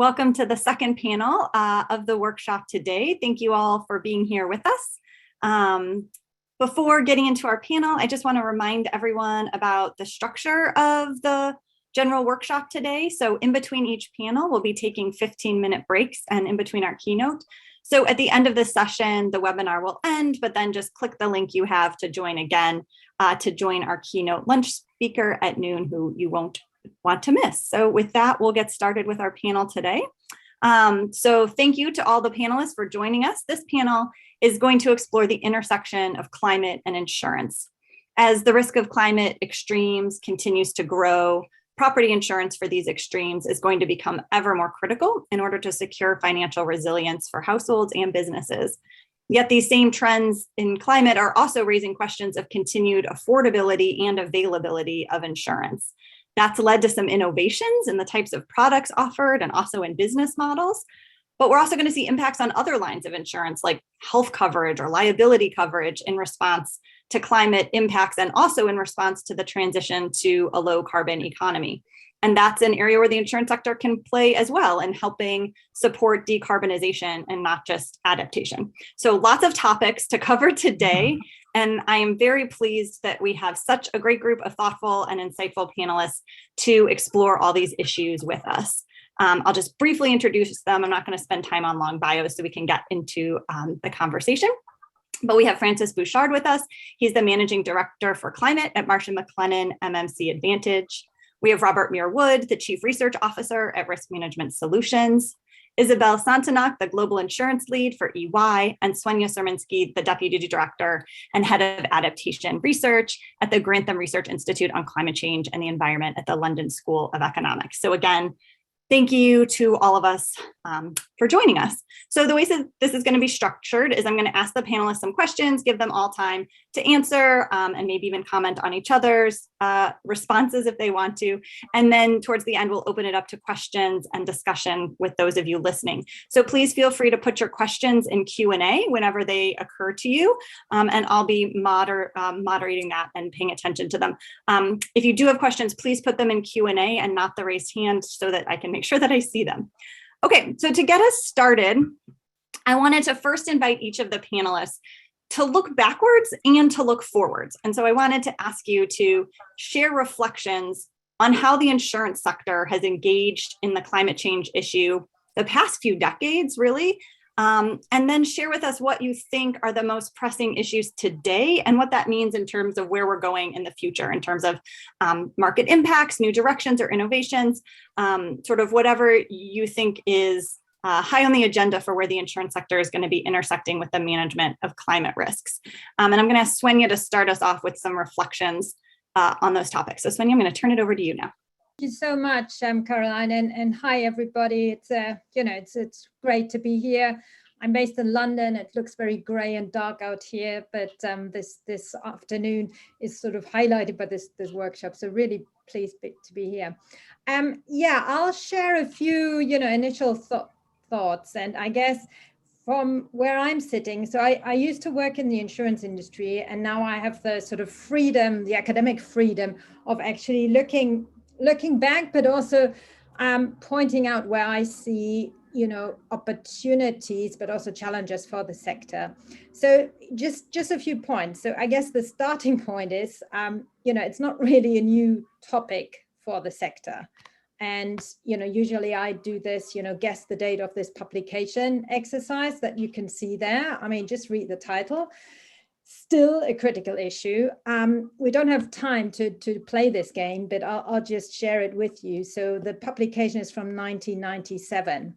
Welcome to the second panel of the workshop today. Thank you all for being here with us. Before getting into our panel, I just want to remind everyone about the structure of the general workshop today. So in between each panel, we'll be taking 15-minute breaks and in between our keynote. So at the end of this session, the webinar will end, but then just click the link you have to join again to join our keynote lunch speaker at noon, who you won't want to miss. So with that, we'll get started with our panel today. So thank you to all the panelists for joining us. This panel is going to explore the intersection of climate and insurance. As the risk of climate extremes continues to grow, property insurance for these extremes is going to become ever more critical in order to secure financial resilience for households and businesses. Yet these same trends in climate are also raising questions of continued affordability and availability of insurance. That's led to some innovations in the types of products offered and also in business models. But we're also going to see impacts on other lines of insurance like health coverage or liability coverage in response to climate impacts and also in response to the transition to a low carbon economy. And that's an area where the insurance sector can play as well in helping support decarbonization and not just adaptation. So lots of topics to cover today. And I am very pleased that we have such a great group of thoughtful and insightful panelists to explore all these issues with us. I'll just briefly introduce them. I'm not going to spend time on long bios so we can get into the conversation. But we have Francis Bouchard with us. He's the Managing Director for Climate at Marsh & McLennan MMC Advantage. We have Robert Muir-Wood, the Chief Research Officer at Risk Management Solutions. Isabel Santanak, the Global Insurance Lead for EY, and Swenja Serminsky, the Deputy Director and Head of Adaptation Research at the Grantham Research Institute on Climate Change and the Environment at the London School of Economics. So again, thank you to all of us for joining us. So the way that this is going to be structured is I'm going to ask the panelists some questions, give them all time to answer, and maybe even comment on each other's responses if they want to. And then towards the end, we'll open it up to questions and discussion with those of you listening. So please feel free to put your questions in Q&A whenever they occur to you, and I'll be moderating that and paying attention to them. If you do have questions, please put them in Q&A and not the raised hand so that I can make sure that I see them. Okay, so to get us started, I wanted to first invite each of the panelists to look backwards and to look forwards. And so I wanted to ask you to share reflections on how the insurance sector has engaged in the climate change issue the past few decades, really, and then share with us what you think are the most pressing issues today and what that means in terms of where we're going in the future, in terms of market impacts, new directions or innovations, sort of whatever you think is high on the agenda for where the insurance sector is going to be intersecting with the management of climate risks. And I'm going to ask Swenja to start us off with some reflections on those topics. So Swenja, I'm going to turn it over to you now. Thank you so much, Caroline, and hi everybody. It's it's great to be here. I'm based in London. It looks very grey and dark out here, but this afternoon is sort of highlighted by this workshop. So really pleased to be here. Yeah, I'll share a few initial thoughts, and I guess from where I'm sitting. So I used to work in the insurance industry, and now I have the sort of freedom, the academic freedom of actually looking back, but also pointing out where I see, opportunities, but also challenges for the sector. So just a few points. So I guess the starting point is, it's not really a new topic for the sector. And, usually I do this, guess the date of this publication exercise that you can see there. I mean, just read the title. Still a critical issue. We don't have time to play this game, but I'll just share it with you. So the publication is from 1997.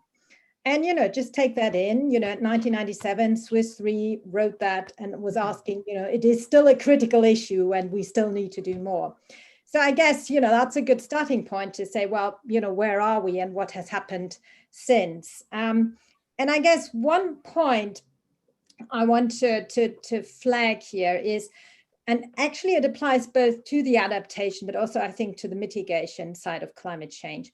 And, just take that in, 1997, Swiss Re wrote that and was asking, it is still a critical issue and we still need to do more. So I guess, that's a good starting point to say, well, where are we and what has happened since? And I guess one point I want to flag here is, and actually it applies both to the adaptation, but also I think to the mitigation side of climate change.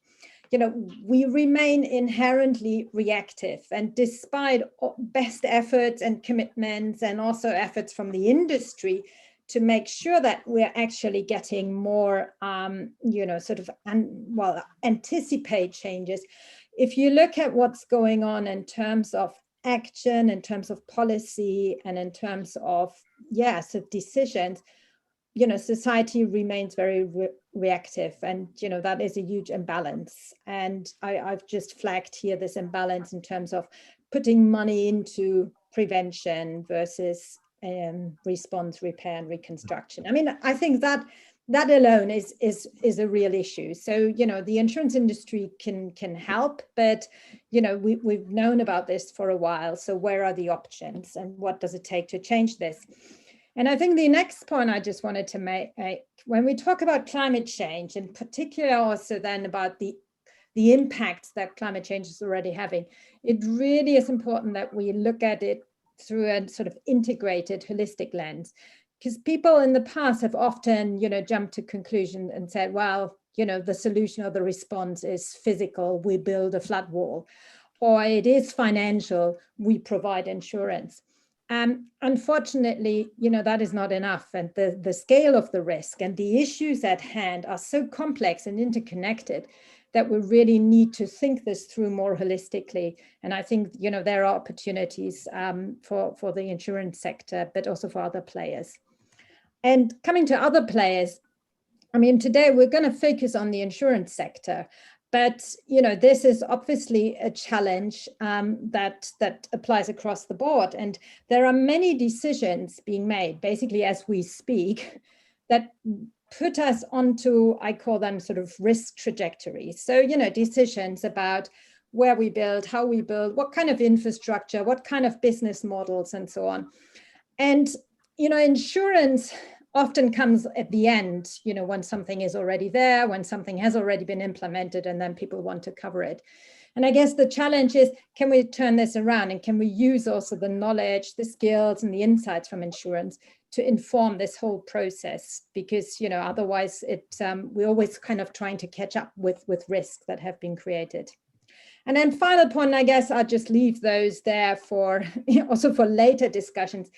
We remain inherently reactive, and despite best efforts and commitments and also efforts from the industry to make sure that we're actually getting more, anticipate changes, if you look at what's going on in terms of action, in terms of policy, and in terms of, so decisions, society remains very reactive, and that is a huge imbalance. And I've just flagged here this imbalance in terms of putting money into prevention versus response, repair, and reconstruction. I mean, I think that alone is a real issue. So the insurance industry can help, but we've known about this for a while. So where are the options, and what does it take to change this? And I think the next point I just wanted to make, when we talk about climate change, in particular also then about the impacts that climate change is already having, it really is important that we look at it through a sort of integrated, holistic lens. Because people in the past have often, jumped to conclusion and said, well, the solution or the response is physical, we build a flat wall, or it is financial, we provide insurance. Unfortunately, that is not enough. And the scale of the risk and the issues at hand are so complex and interconnected that we really need to think this through more holistically. And I think, there are opportunities for the insurance sector, but also for other players. And coming to other players, I mean, today we're going to focus on the insurance sector. But, this is obviously a challenge that applies across the board. And there are many decisions being made, basically as we speak, that put us onto, I call them sort of risk trajectories. So, decisions about where we build, how we build, what kind of infrastructure, what kind of business models, and so on. And, insurance often comes at the end, when something is already there, when something has already been implemented, and then people want to cover it. And I guess the challenge is, can we turn this around, and can we use also the knowledge, the skills, and the insights from insurance to inform this whole process? Because, otherwise we're always kind of trying to catch up with risks that have been created. And then final point, I guess I'll just leave those there for also for later discussions.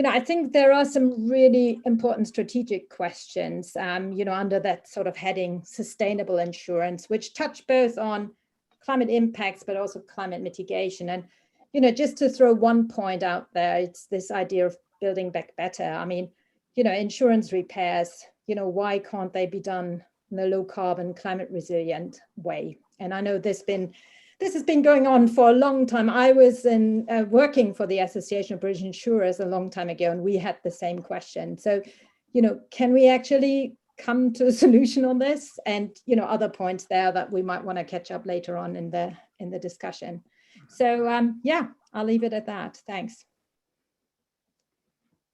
I think there are some really important strategic questions, under that sort of heading, sustainable insurance, which touch both on climate impacts, but also climate mitigation. And, just to throw one point out there, it's this idea of building back better. I mean, insurance repairs, why can't they be done in a low carbon, climate resilient way? And I know this has been going on for a long time. I was working for the Association of British Insurers a long time ago, and we had the same question. So, can we actually come to a solution on this? And, other points there that we might want to catch up later on in the discussion. So, I'll leave it at that. Thanks.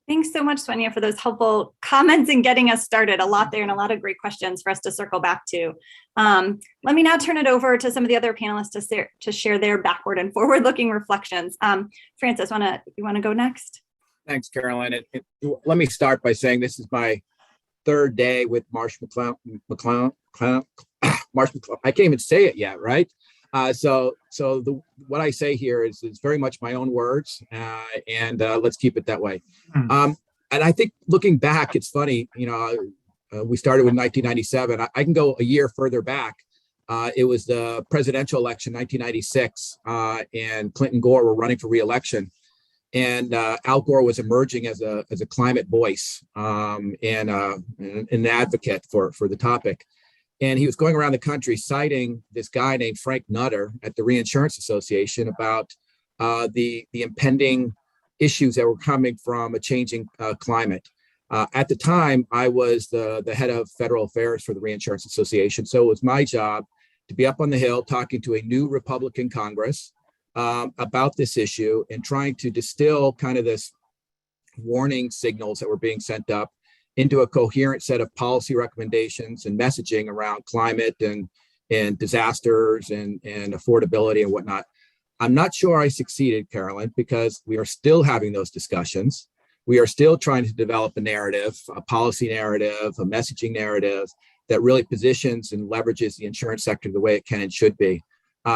Thanks so much, Svenja, for those helpful comments and getting us started. A lot there and a lot of great questions for us to circle back to. Let me now turn it over to some of the other panelists to share their backward and forward-looking reflections. Francis, you want to go next? Thanks, Caroline. Let me start by saying this is my third day with Marsh McLeod. I can't even say it yet, right? What I say here is very much my own words, and let's keep it that way. And I think looking back, it's funny, we started with 1997. I can go a year further back. It was the presidential election, 1996, and Clinton and Gore were running for re-election. And Al Gore was emerging as a climate voice and an advocate for the topic. And he was going around the country citing this guy named Frank Nutter at the Reinsurance Association about the impending issues that were coming from a changing climate. At the time, I was the head of federal affairs for the Reinsurance Association. So it was my job to be up on the Hill talking to a new Republican Congress about this issue and trying to distill kind of this warning signals that were being sent up into a coherent set of policy recommendations and messaging around climate and disasters and affordability and whatnot. I'm not sure I succeeded, Carolyn, because we are still having those discussions. We are still trying to develop a narrative, a policy narrative, a messaging narrative that really positions and leverages the insurance sector the way it can and should be.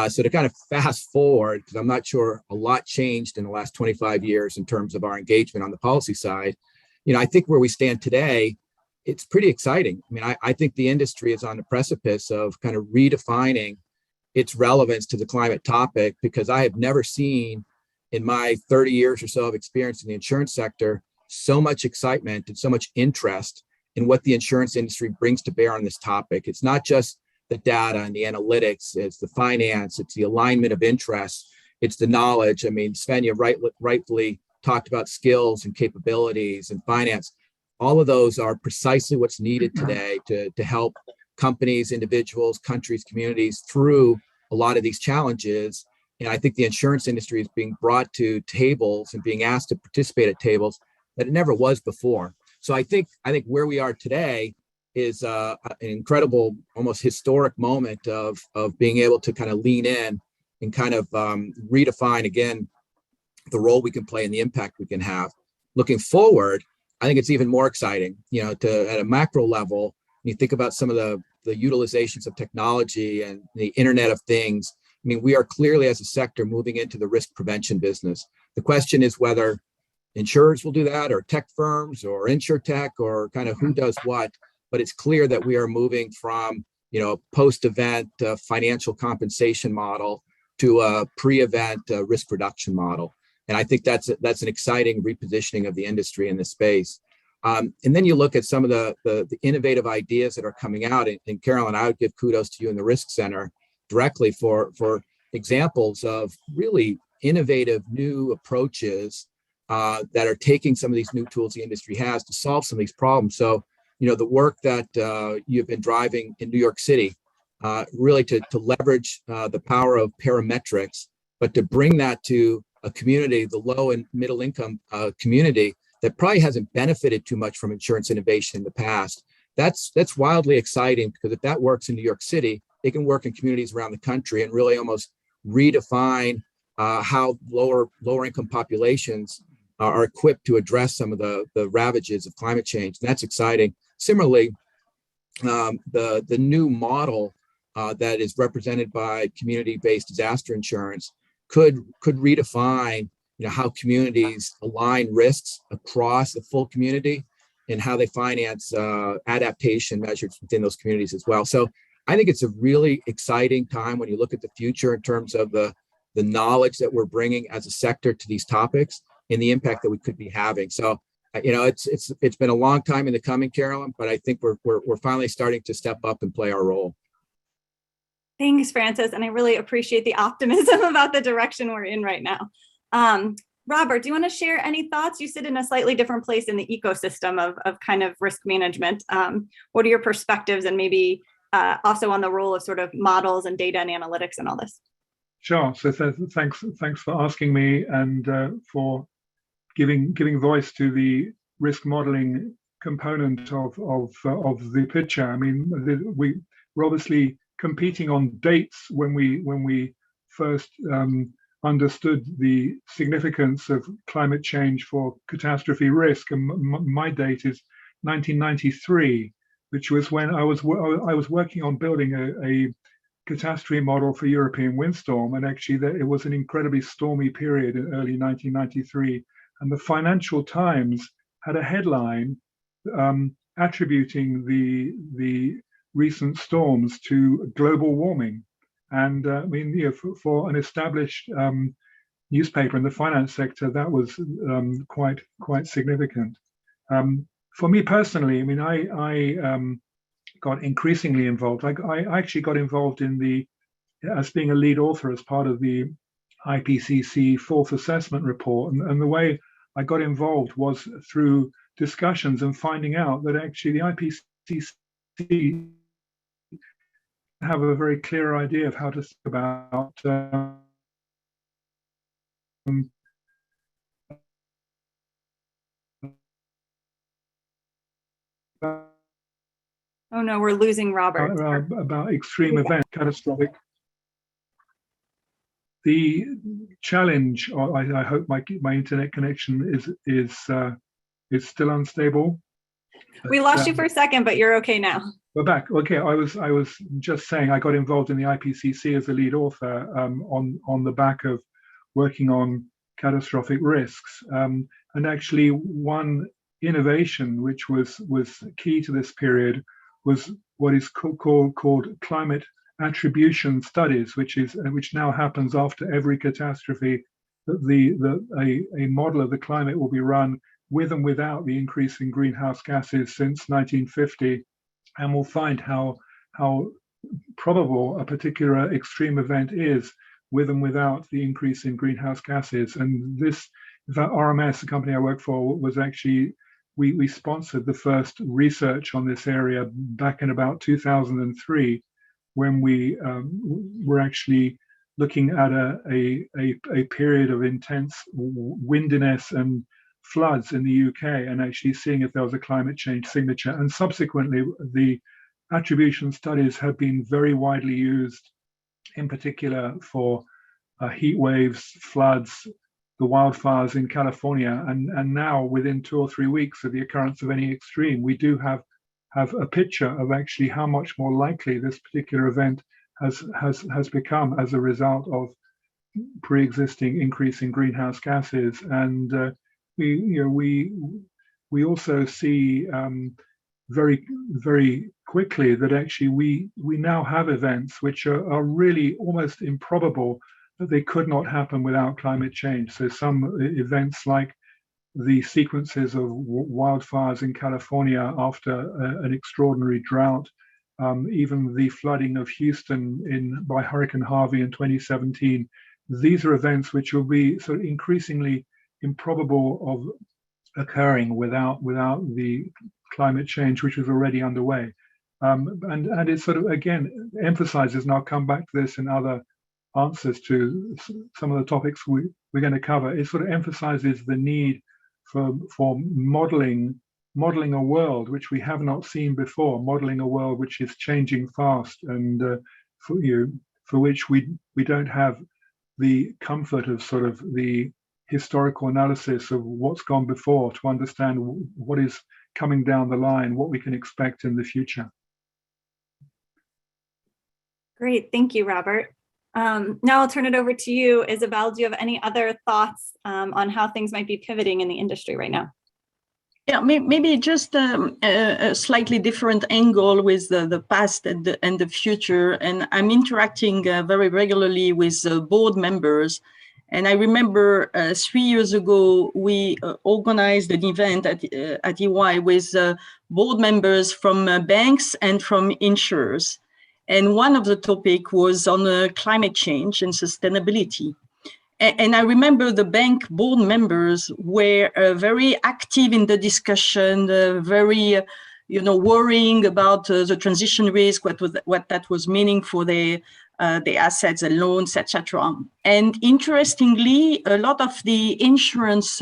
So to kind of fast forward, because I'm not sure a lot changed in the last 25 years in terms of our engagement on the policy side, I think where we stand today, it's pretty exciting. I mean, I think the industry is on the precipice of kind of redefining its relevance to the climate topic, because I have never seen in my 30 years or so of experience in the insurance sector so much excitement and so much interest in what the insurance industry brings to bear on this topic. It's not just the data and the analytics, it's the finance, it's the alignment of interests, it's the knowledge. I mean, Sven, you rightfully talked about skills and capabilities and finance. All of those are precisely what's needed today to help companies, individuals, countries, communities through a lot of these challenges. And I think the insurance industry is being brought to tables and being asked to participate at tables that it never was before. So I think where we are today is an incredible, almost historic moment of being able to kind of lean in and kind of redefine again the role we can play and the impact we can have. Looking forward, I think it's even more exciting, at a macro level. When you think about some of the utilizations of technology and the Internet of Things, I mean, we are clearly as a sector moving into the risk prevention business. The question is whether insurers will do that, or tech firms, or insurtech, or kind of who does what. But it's clear that we are moving from, a post-event financial compensation model to a pre-event risk reduction model. And I think that's an exciting repositioning of the industry in this space. And then you look at some of the innovative ideas that are coming out. And Carolyn, I would give kudos to you in the Risk Center directly for examples of really innovative new approaches that are taking some of these new tools the industry has to solve some of these problems. So, the work that you've been driving in New York City, really to leverage the power of parametrics, but to bring that to a community, the low and middle income community that probably hasn't benefited too much from insurance innovation in the past. That's wildly exciting, because if that works in New York City, it can work in communities around the country and really almost redefine how lower income populations are equipped to address some of the ravages of climate change. And that's exciting. Similarly, the new model that is represented by community-based disaster insurance could redefine how communities align risks across the full community and how they finance adaptation measures within those communities as well. So I think it's a really exciting time when you look at the future in terms of the knowledge that we're bringing as a sector to these topics and the impact that we could be having. So it's been a long time in the coming, Carolyn, but I think we're finally starting to step up and play our role. Thanks, Francis. And I really appreciate the optimism about the direction we're in right now. Robert, do you want to share any thoughts? You sit in a slightly different place in the ecosystem of kind of risk management. What are your perspectives, and maybe also on the role of sort of models and data and analytics and all this? Sure. So thanks for asking me, and for giving voice to the risk modeling component of the picture. I mean, we're obviously competing on dates when we first understood the significance of climate change for catastrophe risk, and my date is 1993, which was when I was working on building a catastrophe model for European windstorm, and actually it was an incredibly stormy period in early 1993, and the Financial Times had a headline attributing the recent storms to global warming. And I mean, for an established newspaper in the finance sector, that was quite significant. For me personally, I mean, I got increasingly involved. I actually got involved as being a lead author as part of the IPCC fourth assessment report. And the way I got involved was through discussions and finding out that actually the IPCC have a very clear idea of how to think about oh no, we're losing Robert. About extreme event, catastrophic. The challenge, or I hope my internet connection is still unstable. We lost you for a second, but you're okay now. We're back. Okay, I was just saying I got involved in the IPCC as a lead author on the back of working on catastrophic risks, and actually one innovation which was key to this period was what is called climate attribution studies, which now happens after every catastrophe, that a model of the climate will be run with and without the increase in greenhouse gases since 1950, and we'll find how probable a particular extreme event is with and without the increase in greenhouse gases. And that RMS, the company I work for, was actually, we sponsored the first research on this area back in about 2003, when we were actually looking at a period of intense windiness and floods in the UK, and actually seeing if there was a climate change signature. And subsequently, the attribution studies have been very widely used, in particular for heat waves, floods, the wildfires in California, and now within 2 or 3 weeks of the occurrence of any extreme, we do have a picture of actually how much more likely this particular event has become as a result of pre-existing increase in greenhouse gases. And we also see very, very quickly that actually we now have events which are really almost improbable, that they could not happen without climate change. So some events like the sequences of wildfires in California after an extraordinary drought, even the flooding of Houston by Hurricane Harvey in 2017, these are events which will be sort of increasingly improbable of occurring without the climate change which is already underway. And it sort of, again, emphasizes, and I'll come back to this in other answers to some of the topics we're going to cover, it sort of emphasizes the need for modeling a world which we have not seen before, modeling a world which is changing fast, and for which we don't have the comfort of sort of the historical analysis of what's gone before to understand what is coming down the line, what we can expect in the future. Great, thank you, Robert. Now I'll turn it over to you, Isabel. Do you have any other thoughts on how things might be pivoting in the industry right now? Yeah, maybe just a slightly different angle with the past and the future. And I'm interacting very regularly with board members. And I remember 3 years ago, we organized an event at EY with board members from banks and from insurers. And one of the topics was on climate change and sustainability. And I remember the bank board members were very active in the discussion, very, worrying about the transition risk, what that was meaning for the assets and loans, etc. And interestingly, a lot of the insurance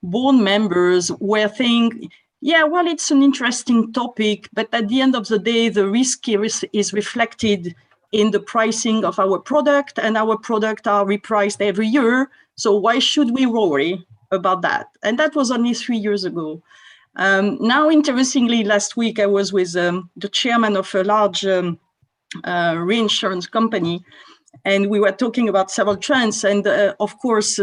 board members were thinking, yeah, well, it's an interesting topic, but at the end of the day, the risk is reflected in the pricing of our product, and our product are repriced every year. So why should we worry about that? And that was only 3 years ago. Now, interestingly, last week I was with the chairman of a large reinsurance company, and we were talking about several trends. And of course,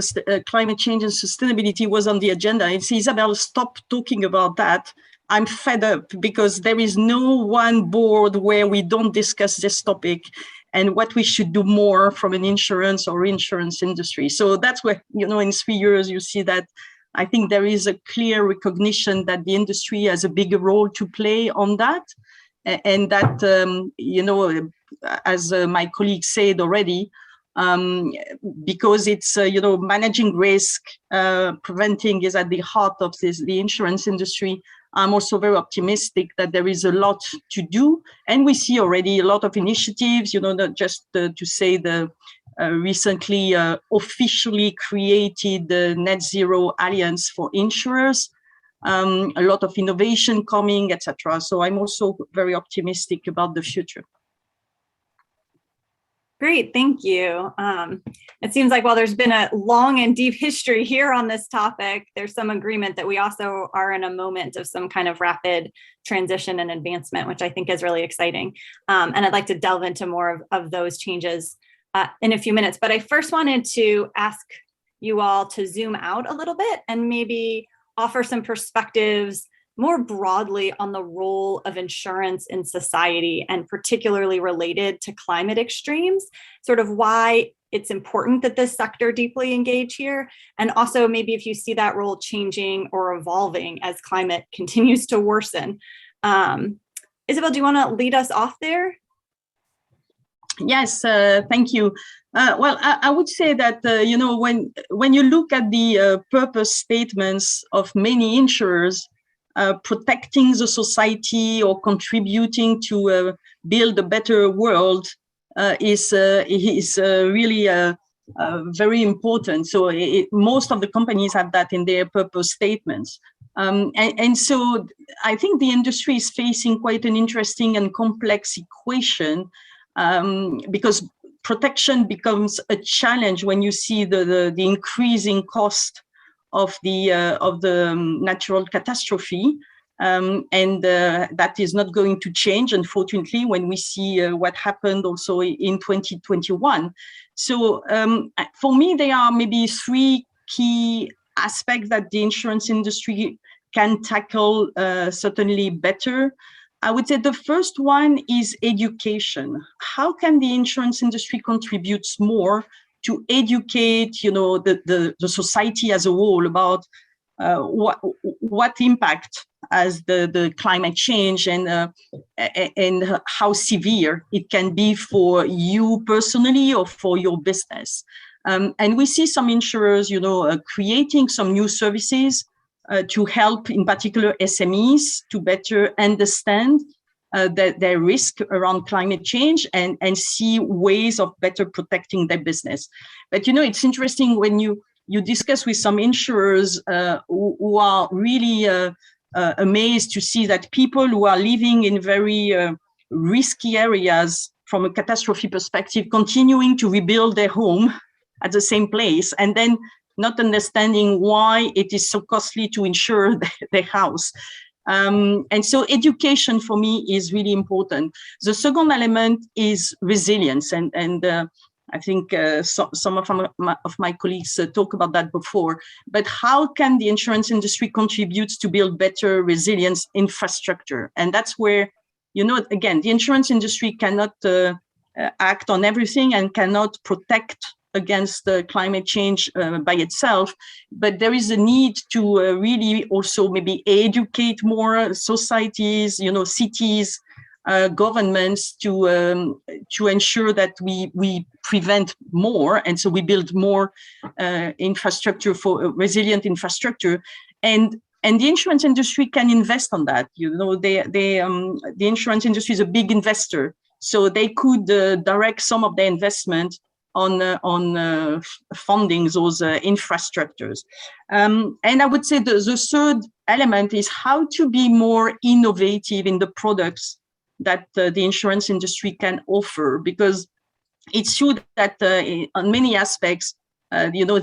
climate change and sustainability was on the agenda. And said, Isabel, stop talking about that. I'm fed up because there is no one board where we don't discuss this topic and what we should do more from an insurance or reinsurance industry. So that's where, in 3 years, you see that I think there is a clear recognition that the industry has a bigger role to play on that. And that, as my colleague said already, because it's, managing risk, preventing is at the heart of the insurance industry. I'm also very optimistic that there is a lot to do. And we see already a lot of initiatives, not just to say the recently officially created Net Zero Alliance for Insurers, a lot of innovation coming, etc. So I'm also very optimistic about the future. Great, thank you. It seems like while there's been a long and deep history here on this topic, there's some agreement that we also are in a moment of some kind of rapid transition and advancement, which I think is really exciting. And I'd like to delve into more of those changes in a few minutes. But I first wanted to ask you all to zoom out a little bit and maybe offer some perspectives more broadly on the role of insurance in society and particularly related to climate extremes, sort of why it's important that this sector deeply engage here. And also maybe if you see that role changing or evolving as climate continues to worsen. Isabel, do you want to lead us off there? Yes, thank you. Well, I would say that, you know, when you look at the purpose statements of many insurers, protecting the society or contributing to build a better world is really very important. So most of the companies have that in their purpose statements. And so I think the industry is facing quite an interesting and complex equation, because protection becomes a challenge when you see the increasing cost of the natural catastrophe, and that is not going to change, unfortunately, when we see what happened also in 2021. So for me, there are maybe three key aspects that the insurance industry can tackle certainly better. I would say the first one is education. How can the insurance industry contribute more to educate, you know, the society as a whole about what impact has the climate change and how severe it can be for you personally or for your business. And we see some insurers, you know, creating some new services to help, in particular, SMEs to better understand their risk around climate change and see ways of better protecting their business. But, you know, it's interesting when you discuss with some insurers who are really amazed to see that people who are living in very risky areas from a catastrophe perspective, continuing to rebuild their home at the same place, and then not understanding why it is so costly to insure their house. And so education for me is really important. The second element is resilience. And I think some of my colleagues talk about that before. But how can the insurance industry contribute to build better resilience infrastructure? And that's where, you know, again, the insurance industry cannot act on everything and cannot protect against the climate change by itself, but there is a need to really also maybe educate more societies, you know, cities, governments to ensure that we prevent more, and so we build more infrastructure for resilient infrastructure, and the insurance industry can invest on that. You know, the insurance industry is a big investor, so they could direct some of their investment on funding those infrastructures. And I would say the third element is how to be more innovative in the products that the insurance industry can offer, because it's true that on many aspects, you know,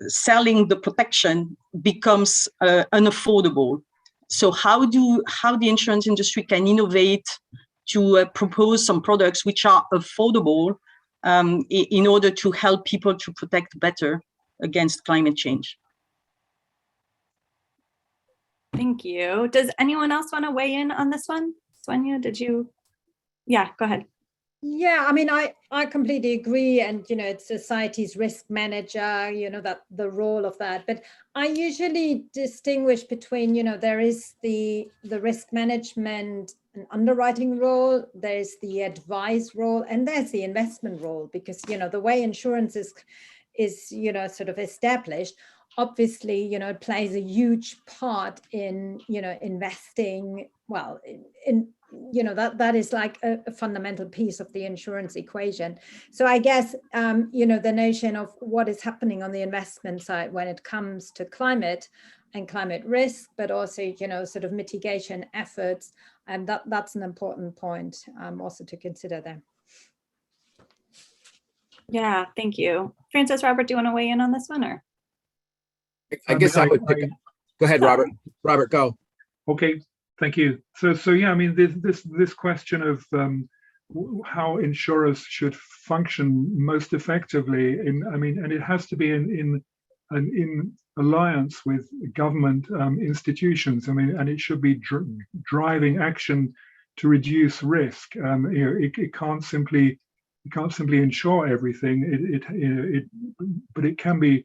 selling the protection becomes unaffordable. So how the insurance industry can innovate to propose some products which are affordable in order to help people to protect better against climate change. Thank you. Does anyone else want to weigh in on this one? Sonia, did you? Yeah, go ahead. Yeah, I mean, I completely agree. And, you know, it's society's risk manager, you know, that the role of that. But I usually distinguish between, you know, there is the risk management and underwriting role, there's the advice role, and there's the investment role, because, you know, the way insurance is, you know, sort of established, obviously, you know, it plays a huge part in, you know, investing, well, in you know, that is like a fundamental piece of the insurance equation. So I guess, you know, the notion of what is happening on the investment side when it comes to climate and climate risk, but also, you know, sort of mitigation efforts, and that's an important point also to consider there. Yeah, thank you. Francis, Robert, do you want to weigh in on this one, or? I guess I would go ahead, Robert. Robert, go. Okay. Thank you. So yeah, I mean, this question of how insurers should function most effectively and it has to be in and in alliance with government institutions. I mean, and it should be driving action to reduce risk. It can't simply insure everything. But it can be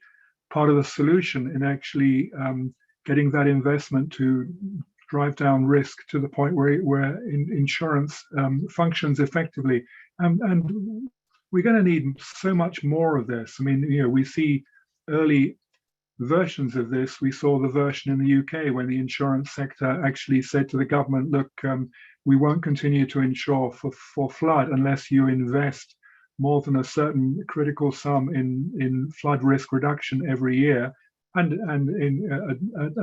part of the solution in actually getting that investment to drive down risk to the point where insurance functions effectively. And we're going to need so much more of this. I mean, we see early versions of this. We saw the version in the UK when the insurance sector actually said to the government, look, we won't continue to insure for flood unless you invest more than a certain critical sum in flood risk reduction every year. And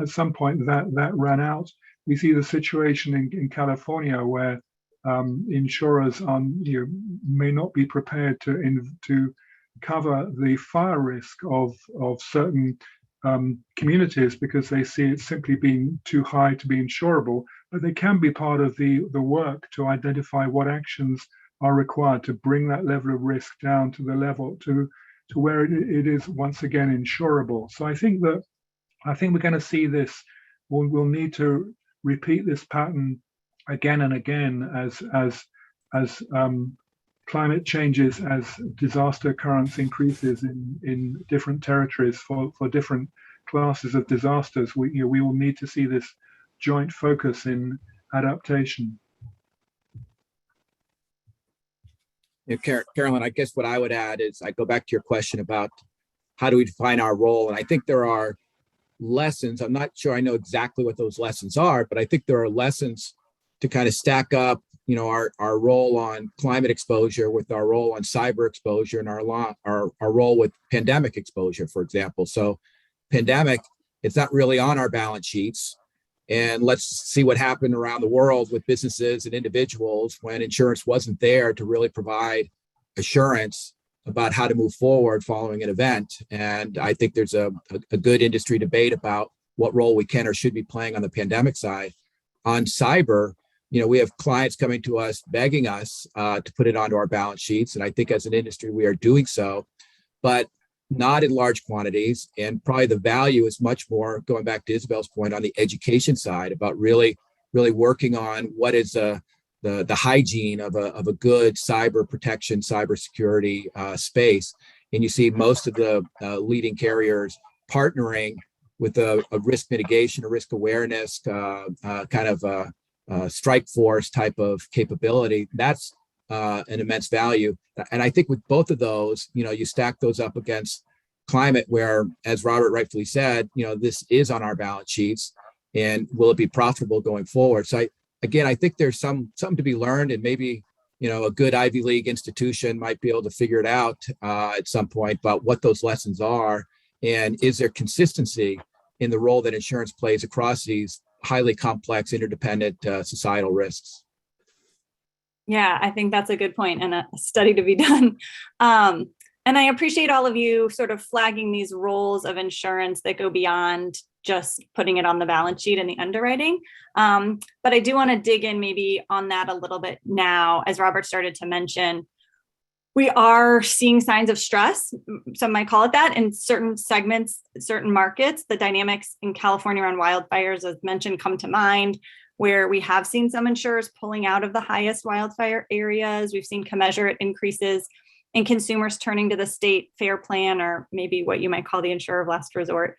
at some point that ran out. We see the situation in California where insurers may not be prepared to cover the fire risk of certain communities because they see it simply being too high to be insurable. But they can be part of the work to identify what actions are required to bring that level of risk down to the level to where it is once again insurable. So I think we're going to see this. We'll need to repeat this pattern again and again as climate changes, as disaster occurrence increases in different territories for different classes of disasters. We will need to see this joint focus in adaptation. Carolyn, I guess what I would add is I go back to your question about how do we define our role? And I think there are lessons. I'm not sure I know exactly what those lessons are, but I think there are lessons to kind of stack up, our role on climate exposure with our role on cyber exposure and our role with pandemic exposure, for example. So pandemic, it's not really on our balance sheets. And let's see what happened around the world with businesses and individuals when insurance wasn't there to really provide assurance about how to move forward following an event. And I think there's a good industry debate about what role we can or should be playing on the pandemic side. On cyber, we have clients coming to us, begging us to put it onto our balance sheets. And I think as an industry, we are doing so, but not in large quantities. And probably the value is much more, going back to Isabel's point, on the education side about really working on what is the hygiene of a good cyber protection, cybersecurity space. And you see most of the leading carriers partnering with a risk mitigation, a risk awareness kind of strike force type of capability. That's an immense value. And I think with both of those, you stack those up against climate where, as Robert rightfully said, this is on our balance sheets and will it be profitable going forward? So I think there's something to be learned, and maybe, a good Ivy League institution might be able to figure it out at some point about what those lessons are. And is there consistency in the role that insurance plays across these highly complex, interdependent societal risks? Yeah, I think that's a good point and a study to be done. And I appreciate all of you sort of flagging these roles of insurance that go beyond just putting it on the balance sheet and the underwriting. But I do want to dig in maybe on that a little bit now. As Robert started to mention, we are seeing signs of stress, some might call it that, in certain segments, certain markets. The dynamics in California around wildfires, as mentioned, come to mind, where we have seen some insurers pulling out of the highest wildfire areas. We've seen commensurate increases in consumers turning to the state fair plan, or maybe what you might call the insurer of last resort.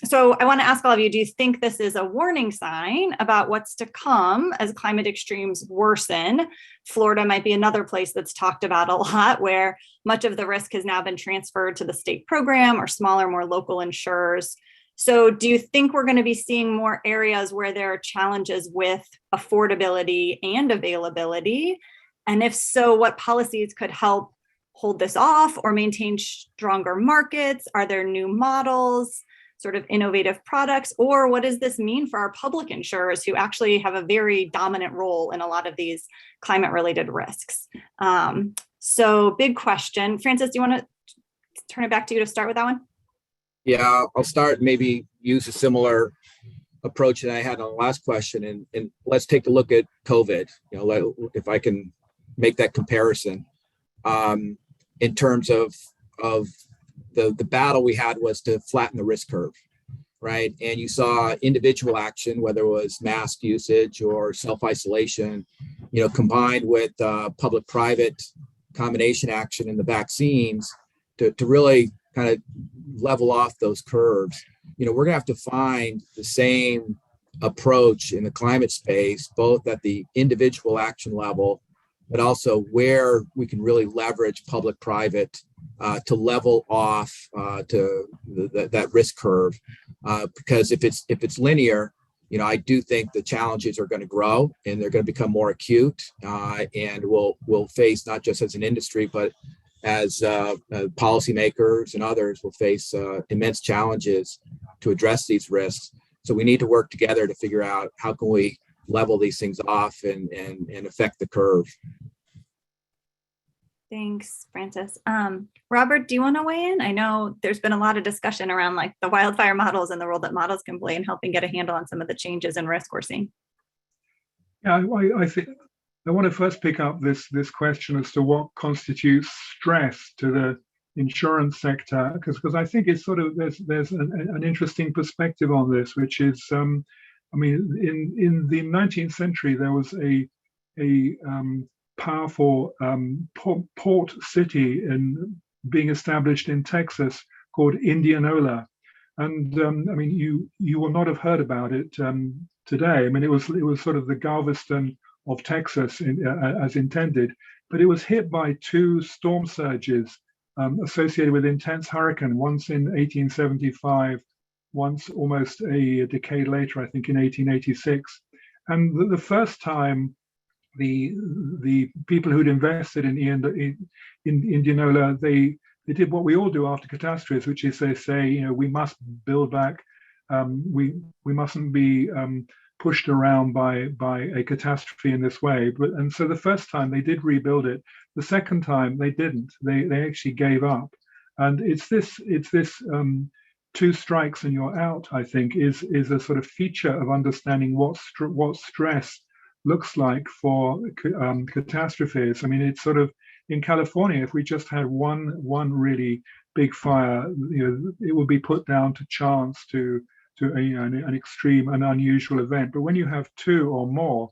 So I want to ask all of you, do you think this is a warning sign about what's to come as climate extremes worsen? Florida might be another place that's talked about a lot, where much of the risk has now been transferred to the state program or smaller, more local insurers. So do you think we're going to be seeing more areas where there are challenges with affordability and availability? And if so, what policies could help hold this off or maintain stronger markets? Are there new models, sort of innovative products? Or what does this mean for our public insurers who actually have a very dominant role in a lot of these climate-related risks? So big question. Francis, do you want to turn it back to you to start with that one? Yeah, I'll start, maybe use a similar approach that I had on the last question. And let's take a look at COVID, if I can make that comparison in terms of the battle we had was to flatten the risk curve, right? And you saw individual action, whether it was mask usage or self-isolation, combined with public-private combination action in the vaccines to really kind of level off those curves. We're gonna have to find the same approach in the climate space, both at the individual action level, but also where we can really leverage public-private to level off to that risk curve. Because if it's linear, I do think the challenges are going to grow and they're going to become more acute, and we'll face, not just as an industry, but as policymakers and others will face immense challenges to address these risks. So we need to work together to figure out how can we level these things off and affect the curve. Thanks, Francis. Robert, do you want to weigh in? I know there's been a lot of discussion around like the wildfire models and the role that models can play in helping get a handle on some of the changes in risk we're seeing. Yeah, I think I want to first pick up this question as to what constitutes stress to the insurance sector, because I think it's sort of there's an interesting perspective on this, which is I mean, in the 19th century there was a powerful port city being established in Texas called Indianola, and I mean you will not have heard about it today. I mean it was sort of the Galveston of Texas as intended, but it was hit by two storm surges associated with intense hurricane, once in 1875, once almost a decade later, I think in 1886. And the first time the people who'd invested in Indianola, they did what we all do after catastrophes, which is they say, we must build back. We mustn't be pushed around by a catastrophe in this way. And so the first time they did rebuild it. The second time they didn't. They actually gave up. And it's this two strikes and you're out, I think, is a sort of feature of understanding what stress looks like for catastrophes. I mean, it's sort of in California, if we just had one really big fire, it would be put down to chance, to an extreme, an unusual event. But when you have two or more,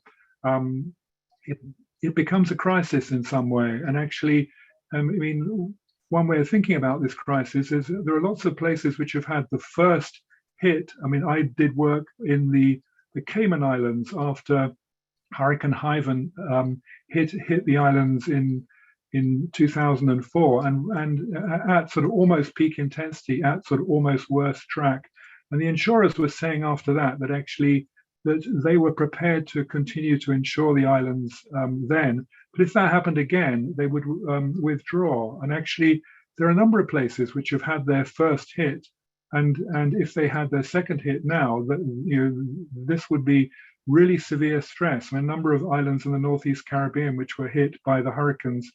it becomes a crisis in some way. And actually, I mean, one way of thinking about this crisis is there are lots of places which have had the first hit. I mean, I did work in the Cayman Islands after Hurricane Ivan hit the islands in 2004, and at sort of almost peak intensity, at sort of almost worst track. And the insurers were saying after that actually that they were prepared to continue to insure the islands then, but if that happened again, they would withdraw. And actually, there are a number of places which have had their first hit, and if they had their second hit now, this would be really severe stress. I mean, a number of islands in the Northeast Caribbean which were hit by the hurricanes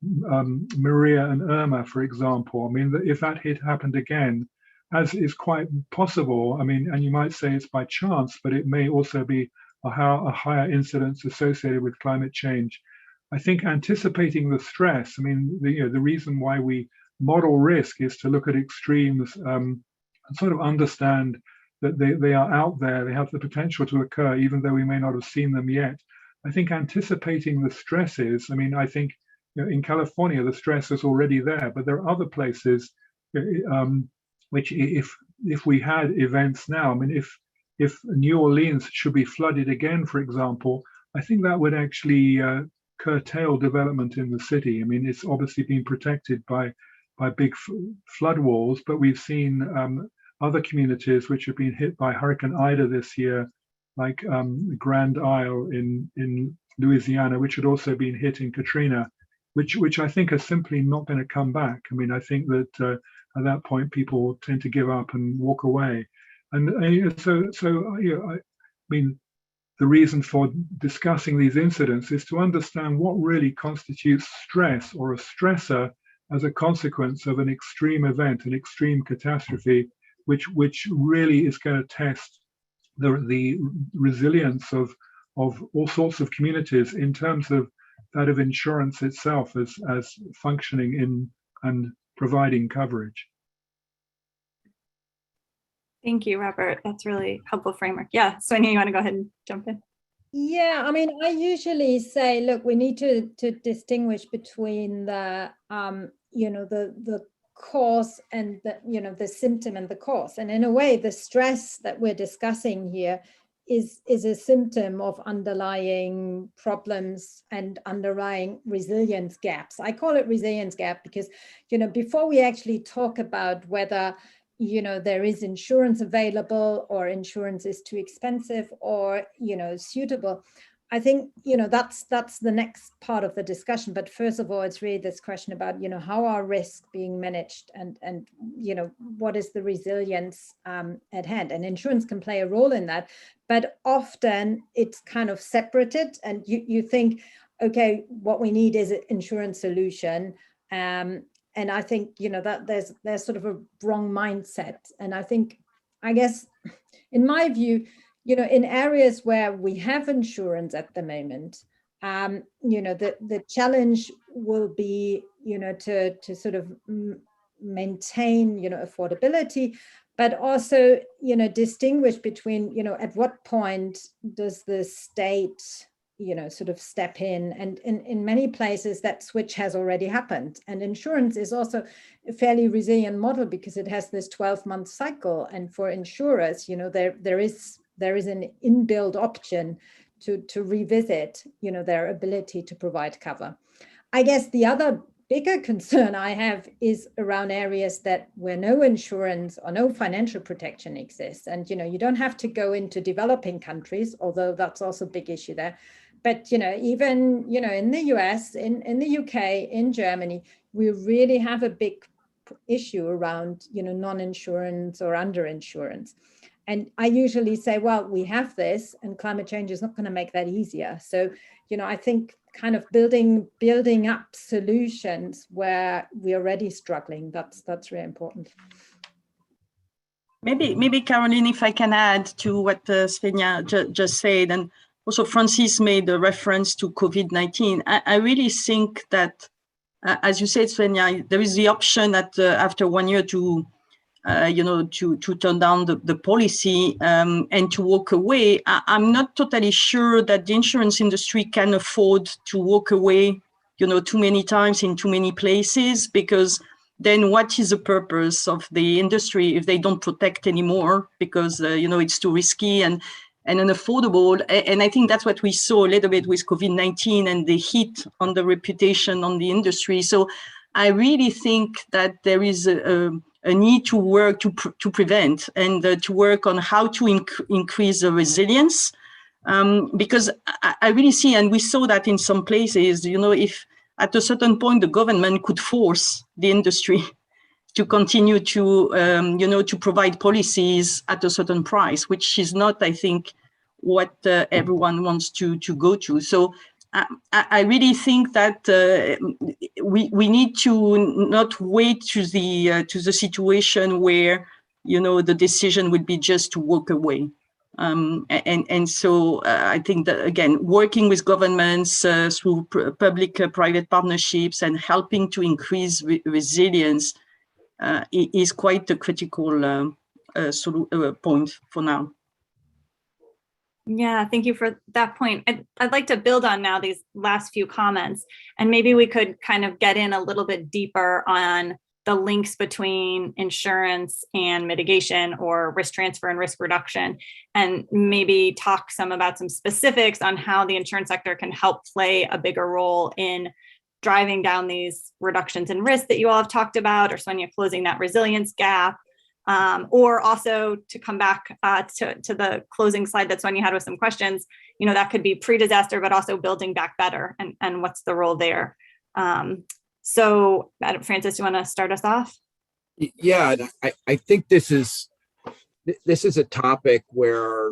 Maria and Irma, for example. I mean, if that hit happened again, as is quite possible, I mean, and you might say it's by chance, but it may also be a higher incidence associated with climate change. I think anticipating the stress, I mean, the reason why we model risk is to look at extremes and sort of understand that they are out there, they have the potential to occur, even though we may not have seen them yet. I think anticipating the stresses, I mean, I think in California, the stress is already there, but there are other places which if we had events now, I mean, if New Orleans should be flooded again, for example, I think that would actually curtail development in the city. I mean, it's obviously been protected by big flood walls, but we've seen other communities which have been hit by Hurricane Ida this year, like Grand Isle in Louisiana, which had also been hit in Katrina, which I think are simply not going to come back. I mean, I think that at that point, people tend to give up and walk away. And so I mean, the reason for discussing these incidents is to understand what really constitutes stress or a stressor as a consequence of an extreme event, an extreme catastrophe, which really is going to test the resilience of all sorts of communities in terms of that of insurance itself as functioning in and providing coverage. Thank you, Robert. That's really helpful framework. Yeah, Sonia, you want to go ahead and jump in? Yeah, I mean, I usually say, look, we need to distinguish between the, the cause and the, the symptom and the cause. And in a way, the stress that we're discussing here is a symptom of underlying problems and underlying resilience gaps. I call it resilience gap because, before we actually talk about whether there is insurance available or insurance is too expensive or, suitable. I think, that's the next part of the discussion. But first of all, it's really this question about, how are risks being managed and what is the resilience at hand? And insurance can play a role in that, but often it's kind of separated and you think, okay, what we need is an insurance solution. And I think, that there's sort of a wrong mindset. And I guess, in my view, in areas where we have insurance at the moment, the challenge will be, to sort of maintain, affordability, but also, distinguish between, at what point does the state sort of step in, and in many places that switch has already happened. And insurance is also a fairly resilient model because it has this 12-month cycle. And for insurers, there is an inbuilt option to revisit, their ability to provide cover. I guess the other bigger concern I have is around areas where no insurance or no financial protection exists. And, you don't have to go into developing countries, although that's also a big issue there. But, even, in the US, in the UK, in Germany, we really have a big issue around, non-insurance or underinsurance. And I usually say, well, we have this and climate change is not going to make that easier. So, I think kind of building up solutions where we're already struggling, that's really important. Maybe Caroline, if I can add to what Svenja just said, and also Francis made a reference to COVID-19. I really think that, as you said, Svenja, there is the option that after 1 year to turn down the policy and to walk away. I'm not totally sure that the insurance industry can afford to walk away, too many times in too many places, because then what is the purpose of the industry if they don't protect anymore because, it's too risky and unaffordable. And I think that's what we saw a little bit with COVID-19 and the hit on the reputation on the industry. So I really think that there is a need to work to prevent and to work on how to increase the resilience. Because I really see, and we saw that in some places, if at a certain point the government could force the industry to continue to, to provide policies at a certain price, which is not, I think, what everyone wants to go to. So I really think that we need to not wait to the situation where, the decision would be just to walk away. And so I think that, again, working with governments through public-private partnerships and helping to increase resilience is quite a critical point for now. Yeah, thank you for that point. I'd like to build on now these last few comments, and maybe we could kind of get in a little bit deeper on the links between insurance and mitigation or risk transfer and risk reduction, and maybe talk about some specifics on how the insurance sector can help play a bigger role in driving down these reductions in risk that you all have talked about, or Sonia closing that resilience gap. Or also to come back to the closing slide that Sonia had with some questions, that could be pre-disaster, but also building back better, and what's the role there. So Francis, you want to start us off? Yeah, I think this is a topic where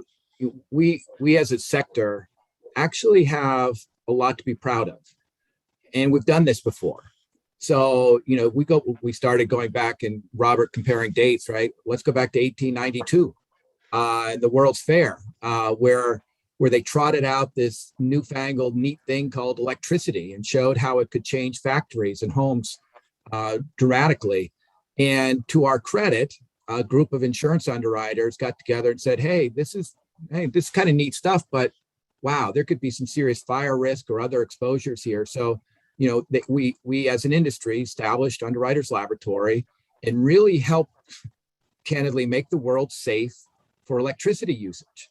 we as a sector actually have a lot to be proud of. And we've done this before. So, we started going back, and Robert comparing dates, right? Let's go back to 1892, the World's Fair, where they trotted out this newfangled neat thing called electricity and showed how it could change factories and homes dramatically. And to our credit, a group of insurance underwriters got together and said, hey, this is kind of neat stuff, but wow, there could be some serious fire risk or other exposures here. So, we as an industry established Underwriters Laboratory and really helped candidly make the world safe for electricity usage.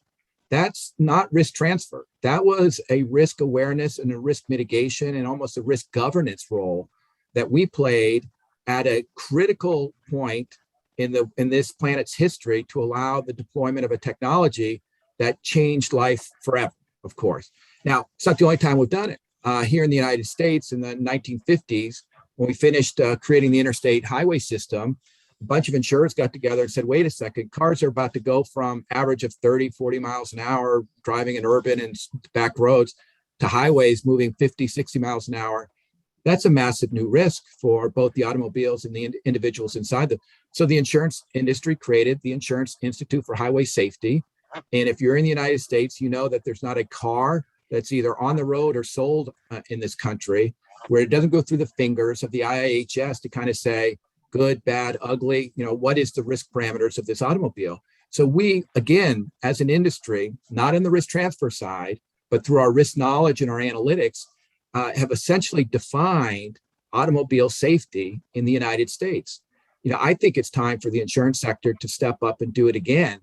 That's not risk transfer. That was a risk awareness and a risk mitigation and almost a risk governance role that we played at a critical point in this planet's history to allow the deployment of a technology that changed life forever, of course. Now, it's not the only time we've done it. Here in the United States in the 1950s, when we finished creating the interstate highway system, a bunch of insurers got together and said, wait a second, cars are about to go from average of 30, 40 miles an hour driving in urban and back roads to highways moving 50, 60 miles an hour. That's a massive new risk for both the automobiles and the individuals inside them. So the insurance industry created the Insurance Institute for Highway Safety. And if you're in the United States, you know that there's not a car that's either on the road or sold in this country where it doesn't go through the fingers of the IIHS to kind of say, good, bad, ugly, what is the risk parameters of this automobile? So we, again, as an industry, not in the risk transfer side, but through our risk knowledge and our analytics, have essentially defined automobile safety in the United States. I think it's time for the insurance sector to step up and do it again,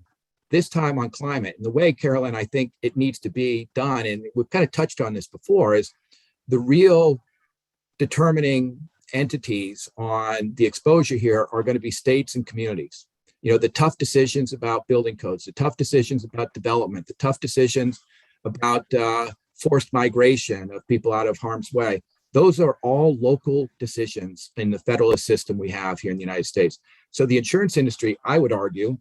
this time on climate. And the way, Carolyn, I think it needs to be done, and we've kind of touched on this before, is the real determining entities on the exposure here are going to be states and communities. The tough decisions about building codes, the tough decisions about development, the tough decisions about forced migration of people out of harm's way. Those are all local decisions in the federalist system we have here in the United States. So the insurance industry, I would argue,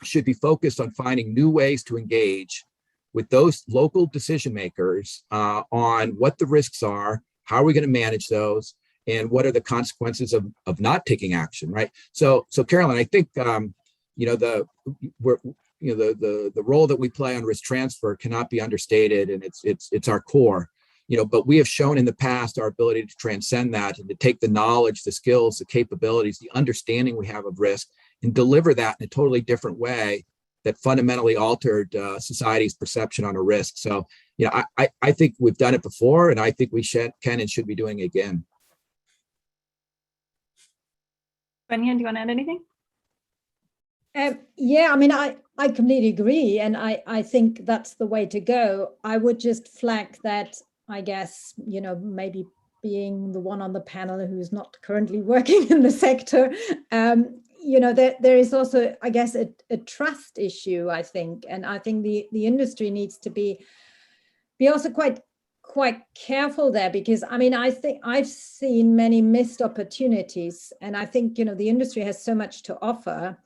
should be focused on finding new ways to engage with those local decision makers on what the risks are, how are we going to manage those, and what are the consequences of not taking action, right? So Carolyn, I think the role that we play on risk transfer cannot be understated, and it's our core. But we have shown in the past our ability to transcend that and to take the knowledge, the skills, the capabilities, the understanding we have of risk, and deliver that in a totally different way that fundamentally altered society's perception on a risk. So, I think we've done it before, and I think we can and should be doing it again. Vanya, do you want to add anything? Yeah, I mean, I completely agree. And I think that's the way to go. I would just flag that, I guess, maybe being the one on the panel who's not currently working in the sector, there is also, I guess, a trust issue, I think. And I think the industry needs to be also quite careful there, because I mean, I think I've seen many missed opportunities, and I think, the industry has so much to offer,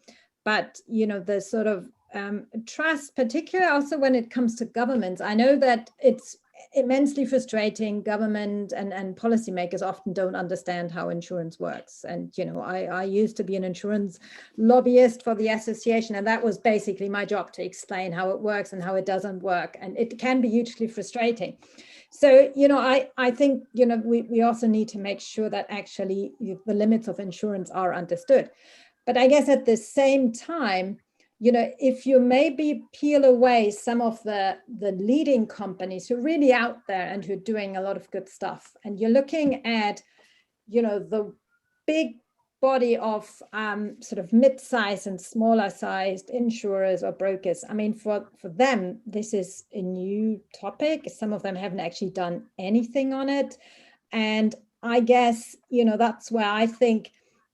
but, the sort of trust, particularly also when it comes to governments. I know that it's immensely frustrating. Government and policymakers often don't understand how insurance works. And, I used to be an insurance lobbyist for the association, and that was basically my job, to explain how it works and how it doesn't work. And it can be hugely frustrating. So, I think, we also need to make sure that actually the limits of insurance are understood. But I guess at the same time, if you maybe peel away some of the leading companies who are really out there and who are doing a lot of good stuff, and you're looking at, the big body of sort of mid-sized and smaller sized insurers or brokers, I mean, for them, this is a new topic. Some of them haven't actually done anything on it. And I guess, that's where I think,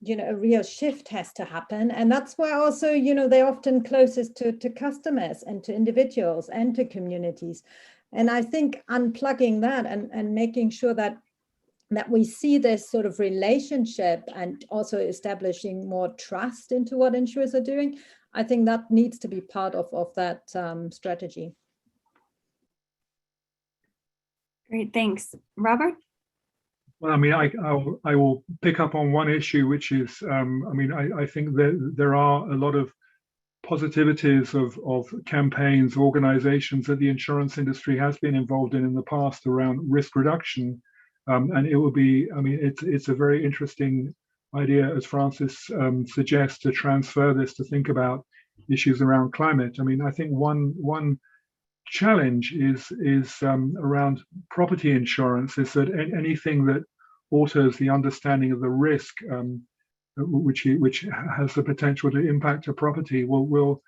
a real shift has to happen. And that's why also, they're often closest to customers and to individuals and to communities. And I think unplugging that and making sure that we see this sort of relationship and also establishing more trust into what insurers are doing, I think that needs to be part of that strategy. Great, thanks. Robert? Well, I mean, I will pick up on one issue, which is, I think that there are a lot of positivities of campaigns, organizations that the insurance industry has been involved in the past around risk reduction. And it will be, it's a very interesting idea, as Francis suggests, to transfer this to think about issues around climate. I mean, I think one challenge is around property insurance, is that anything that alters the understanding of the risk, which has the potential to impact a property, will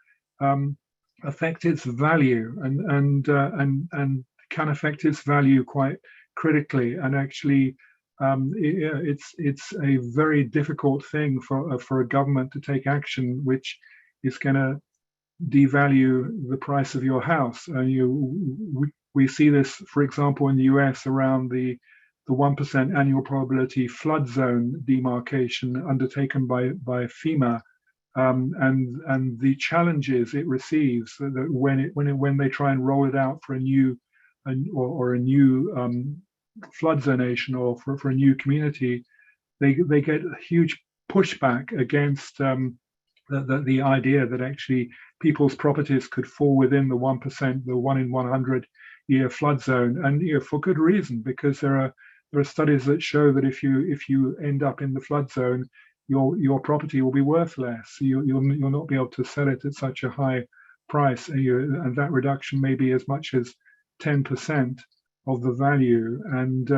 affect its value and can affect its value quite critically. And actually, it's a very difficult thing for a government to take action which is going to devalue the price of your house. We see this, for example, in the US around the 1% annual probability flood zone demarcation undertaken by FEMA, and the challenges it receives that when they try and roll it out for a new flood zonation or for a new community, they get a huge pushback against the idea that actually people's properties could fall within the 1%, the 1 in 100 year flood zone, and for good reason, because there are studies that show that if you end up in the flood zone, your property will be worth less. You'll not be able to sell it at such a high price, and that reduction may be as much as 10% of the value. And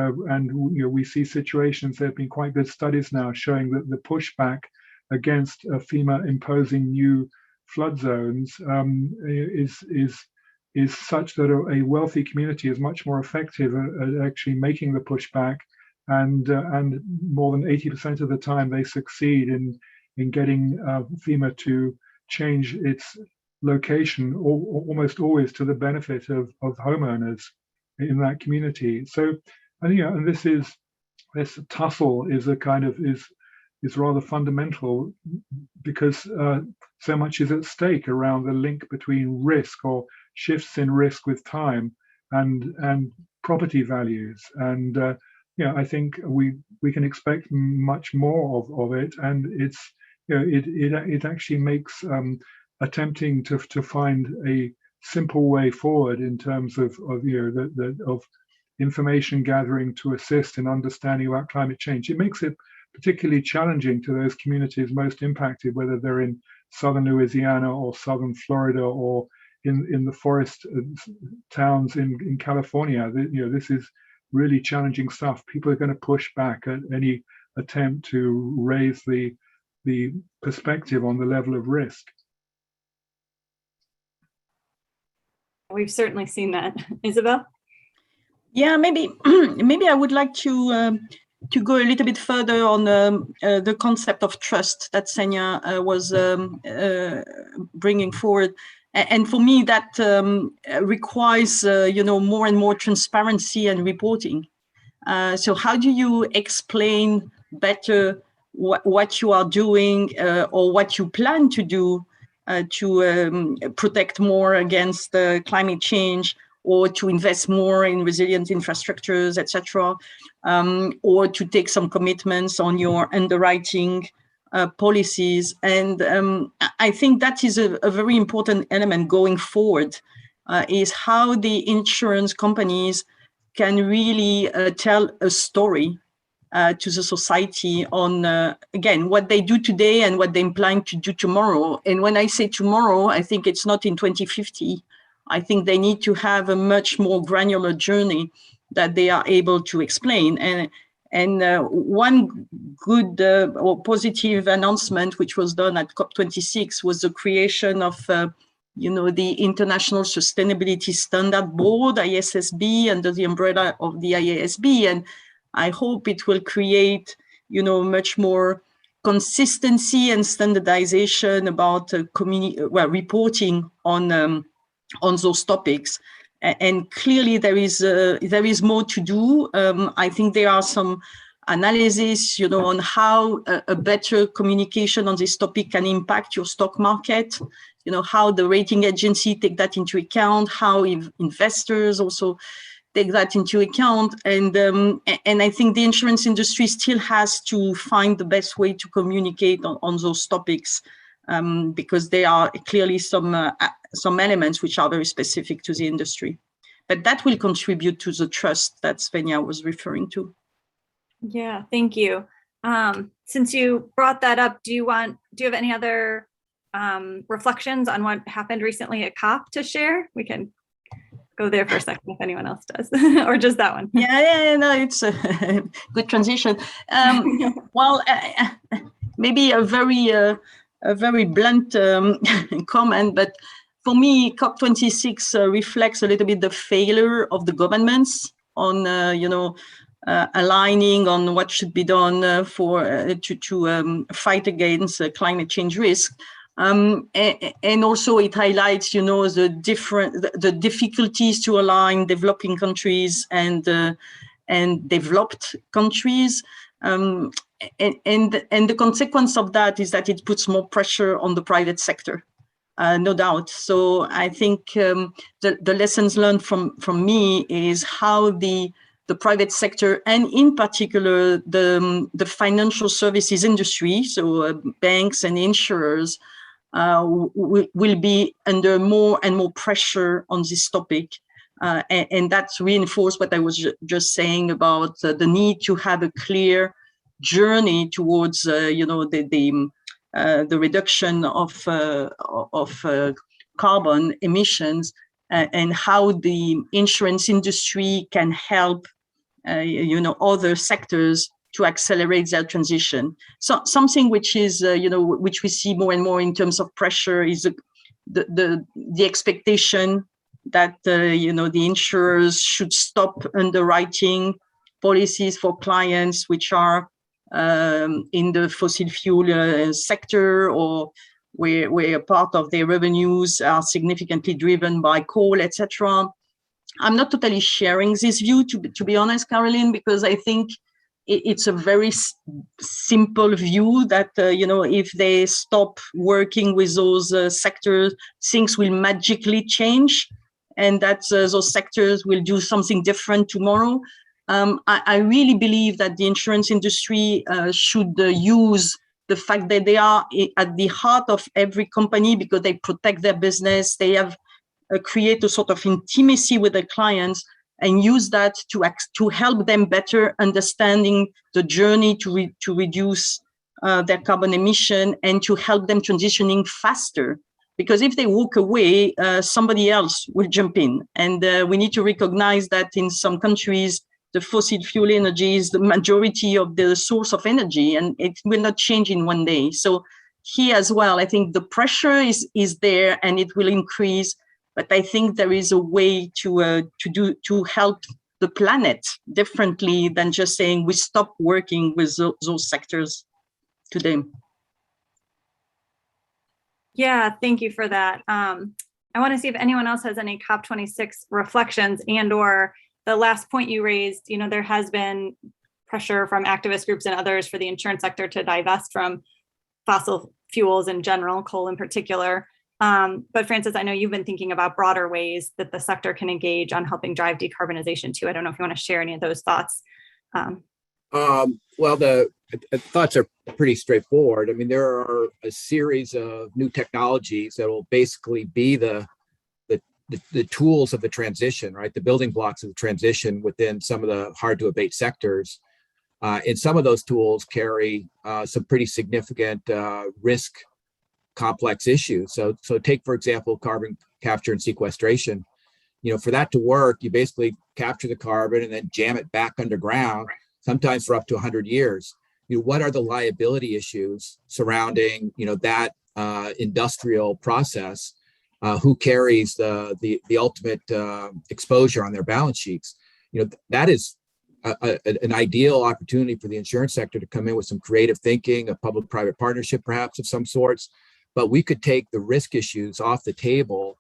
we see situations. There have been quite good studies now showing that the pushback against FEMA imposing new flood zones is such that a wealthy community is much more effective at actually making the pushback, and more than 80% of the time they succeed in getting FEMA to change its location, almost always to the benefit of homeowners in that community. So, and this tussle is is rather fundamental, because so much is at stake around the link between risk or shifts in risk with time and property values. And I think we can expect much more of it, and it actually makes attempting to find a simple way forward in terms of information gathering to assist in understanding about climate change. It makes it particularly challenging to those communities most impacted, whether they're in southern Louisiana or southern Florida or in the forest towns in California. This is really challenging stuff. People are going to push back at any attempt to raise the perspective on the level of risk. We've certainly seen that. Isabel? Yeah, maybe I would like to go a little bit further on the concept of trust that Senya was bringing forward. And for me, that requires, more and more transparency and reporting. So how do you explain better what you are doing or what you plan to do to protect more against climate change, or to invest more in resilient infrastructures, etc., or to take some commitments on your underwriting policies? And I think that is a very important element going forward, is how the insurance companies can really tell a story to the society on, again, what they do today and what they're planning to do tomorrow. And when I say tomorrow, I think it's not in 2050. I think they need to have a much more granular journey that they are able to explain. And one good or positive announcement which was done at COP26 was the creation of the International Sustainability Standard Board, ISSB, under the umbrella of the IASB. And I hope it will create, much more consistency and standardization about reporting on those topics. And clearly there is more to do. I think there are some analysis, on how a better communication on this topic can impact your stock market, how the rating agency take that into account, how investors also take that into account. And I think the insurance industry still has to find the best way to communicate on those topics, because there are clearly some elements which are very specific to the industry. But that will contribute to the trust that Svenja was referring to. Yeah, thank you. Since you brought that up, do you have any other reflections on what happened recently at COP to share? We can go there for a second if anyone else does, or just that one. Yeah, no, it's a good transition. Well, maybe a very blunt comment, but for me, COP26 reflects a little bit the failure of the governments on, aligning on what should be done to fight against climate change risk. And also it highlights, the difficulties to align developing countries and developed countries. And the consequence of that is that it puts more pressure on the private sector, no doubt. So I think the lessons learned from me is how the private sector, and in particular the financial services industry, so banks and insurers, will be under more and more pressure on this topic. And that's reinforced what I was just saying about the need to have a clear journey towards, the reduction of carbon emissions, and how the insurance industry can help, other sectors to accelerate their transition. So something which is, which we see more and more in terms of pressure is the expectation that, the insurers should stop underwriting policies for clients which are in the fossil fuel sector, or where part of their revenues are significantly driven by coal, etc. I'm not totally sharing this view, to be honest, Caroline, because I think it's a very simple view that, if they stop working with those sectors, things will magically change, and that those sectors will do something different tomorrow. I really believe that the insurance industry should use the fact that they are at the heart of every company, because they protect their business. They have create a sort of intimacy with their clients, and use that to help them better understanding the journey to reduce their carbon emission, and to help them transitioning faster. Because if they walk away, somebody else will jump in. And we need to recognize that in some countries, the fossil fuel energy is the majority of the source of energy, and it will not change in one day. So here as well, I think the pressure is there, and it will increase. But I think there is a way to help the planet differently than just saying we stop working with those sectors today. Yeah, thank you for that. I want to see if anyone else has any COP26 reflections, and/or the last point you raised. There has been pressure from activist groups and others for the insurance sector to divest from fossil fuels in general, coal in particular. But Frances, I know you've been thinking about broader ways that the sector can engage on helping drive decarbonization too. I don't know if you want to share any of those thoughts. Well, the thoughts are pretty straightforward. I mean, there are a series of new technologies that will basically be the tools of the transition, right? The building blocks of the transition within some of the hard to abate sectors. And some of those tools carry some pretty significant risk complex issues. So take, for example, carbon capture and sequestration. For that to work, you basically capture the carbon and then jam it back underground, sometimes for up to 100 years. What are the liability issues surrounding, that industrial process? Who carries the ultimate exposure on their balance sheets? That is an ideal opportunity for the insurance sector to come in with some creative thinking, a public-private partnership perhaps of some sorts. But we could take the risk issues off the table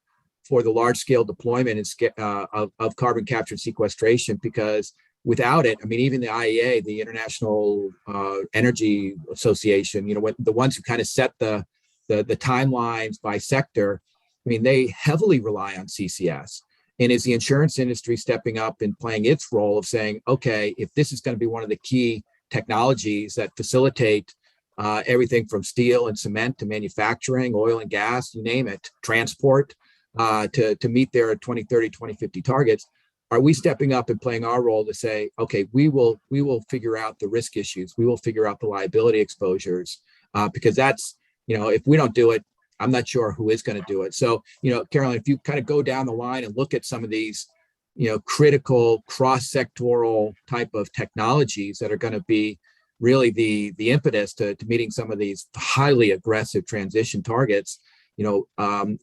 for the large-scale deployment of carbon capture and sequestration, because without it, I mean, even the IEA, the International Energy Association, the ones who kind of set the timelines by sector, I mean, they heavily rely on CCS. And is the insurance industry stepping up and playing its role of saying, okay, if this is going to be one of the key technologies that facilitate everything from steel and cement to manufacturing, oil and gas, you name it, transport, to meet their 2030, 2050 targets, are we stepping up and playing our role to say, okay, we will figure out the risk issues, we will figure out the liability exposures, because that's, if we don't do it, I'm not sure who is going to do it. So, Carolyn, if you kind of go down the line and look at some of these, critical cross-sectoral type of technologies that are going to be really the impetus to meeting some of these highly aggressive transition targets,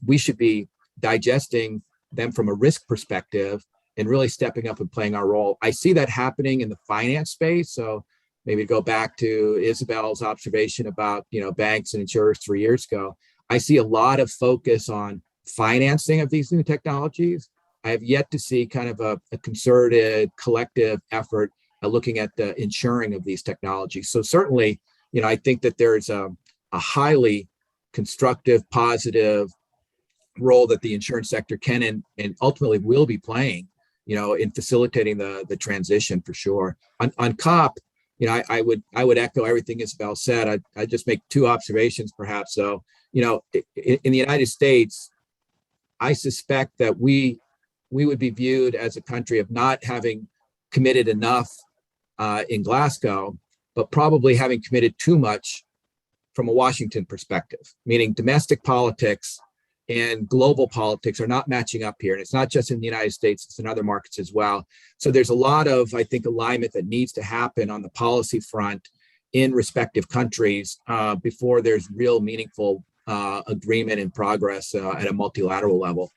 we should be digesting them from a risk perspective and really stepping up and playing our role. I see that happening in the finance space. So maybe go back to Isabel's observation about, banks and insurers 3 years ago. I see a lot of focus on financing of these new technologies. I have yet to see kind of a concerted collective effort at looking at the insuring of these technologies. So certainly, I think that there's a highly constructive, positive role that the insurance sector can and ultimately will be playing, in facilitating the transition for sure. On COP, I would echo everything Isabel said. I just make two observations perhaps. So, in the United States, I suspect that we would be viewed as a country of not having committed enough in Glasgow, but probably having committed too much from a Washington perspective, meaning domestic politics and global politics are not matching up here. And it's not just in the United States, it's in other markets as well. So there's a lot of, I think, alignment that needs to happen on the policy front in respective countries before there's real meaningful agreement and progress at a multilateral level.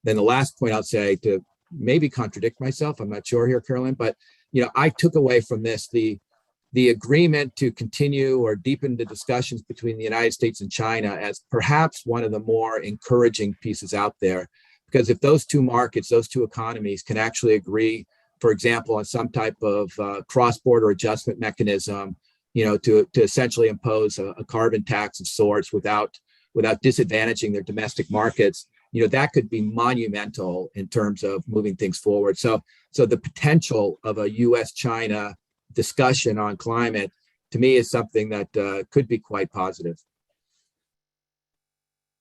Then the last point I'll say, to maybe contradict myself, I'm not sure here, Carolyn, but I took away from this the agreement to continue or deepen the discussions between the United States and China as perhaps one of the more encouraging pieces out there. Because if those two markets, those two economies can actually agree, for example, on some type of cross-border adjustment mechanism, to essentially impose a carbon tax of sorts without disadvantaging their domestic markets, that could be monumental in terms of moving things forward. So the potential of a U.S.-China discussion on climate, to me, is something that could be quite positive.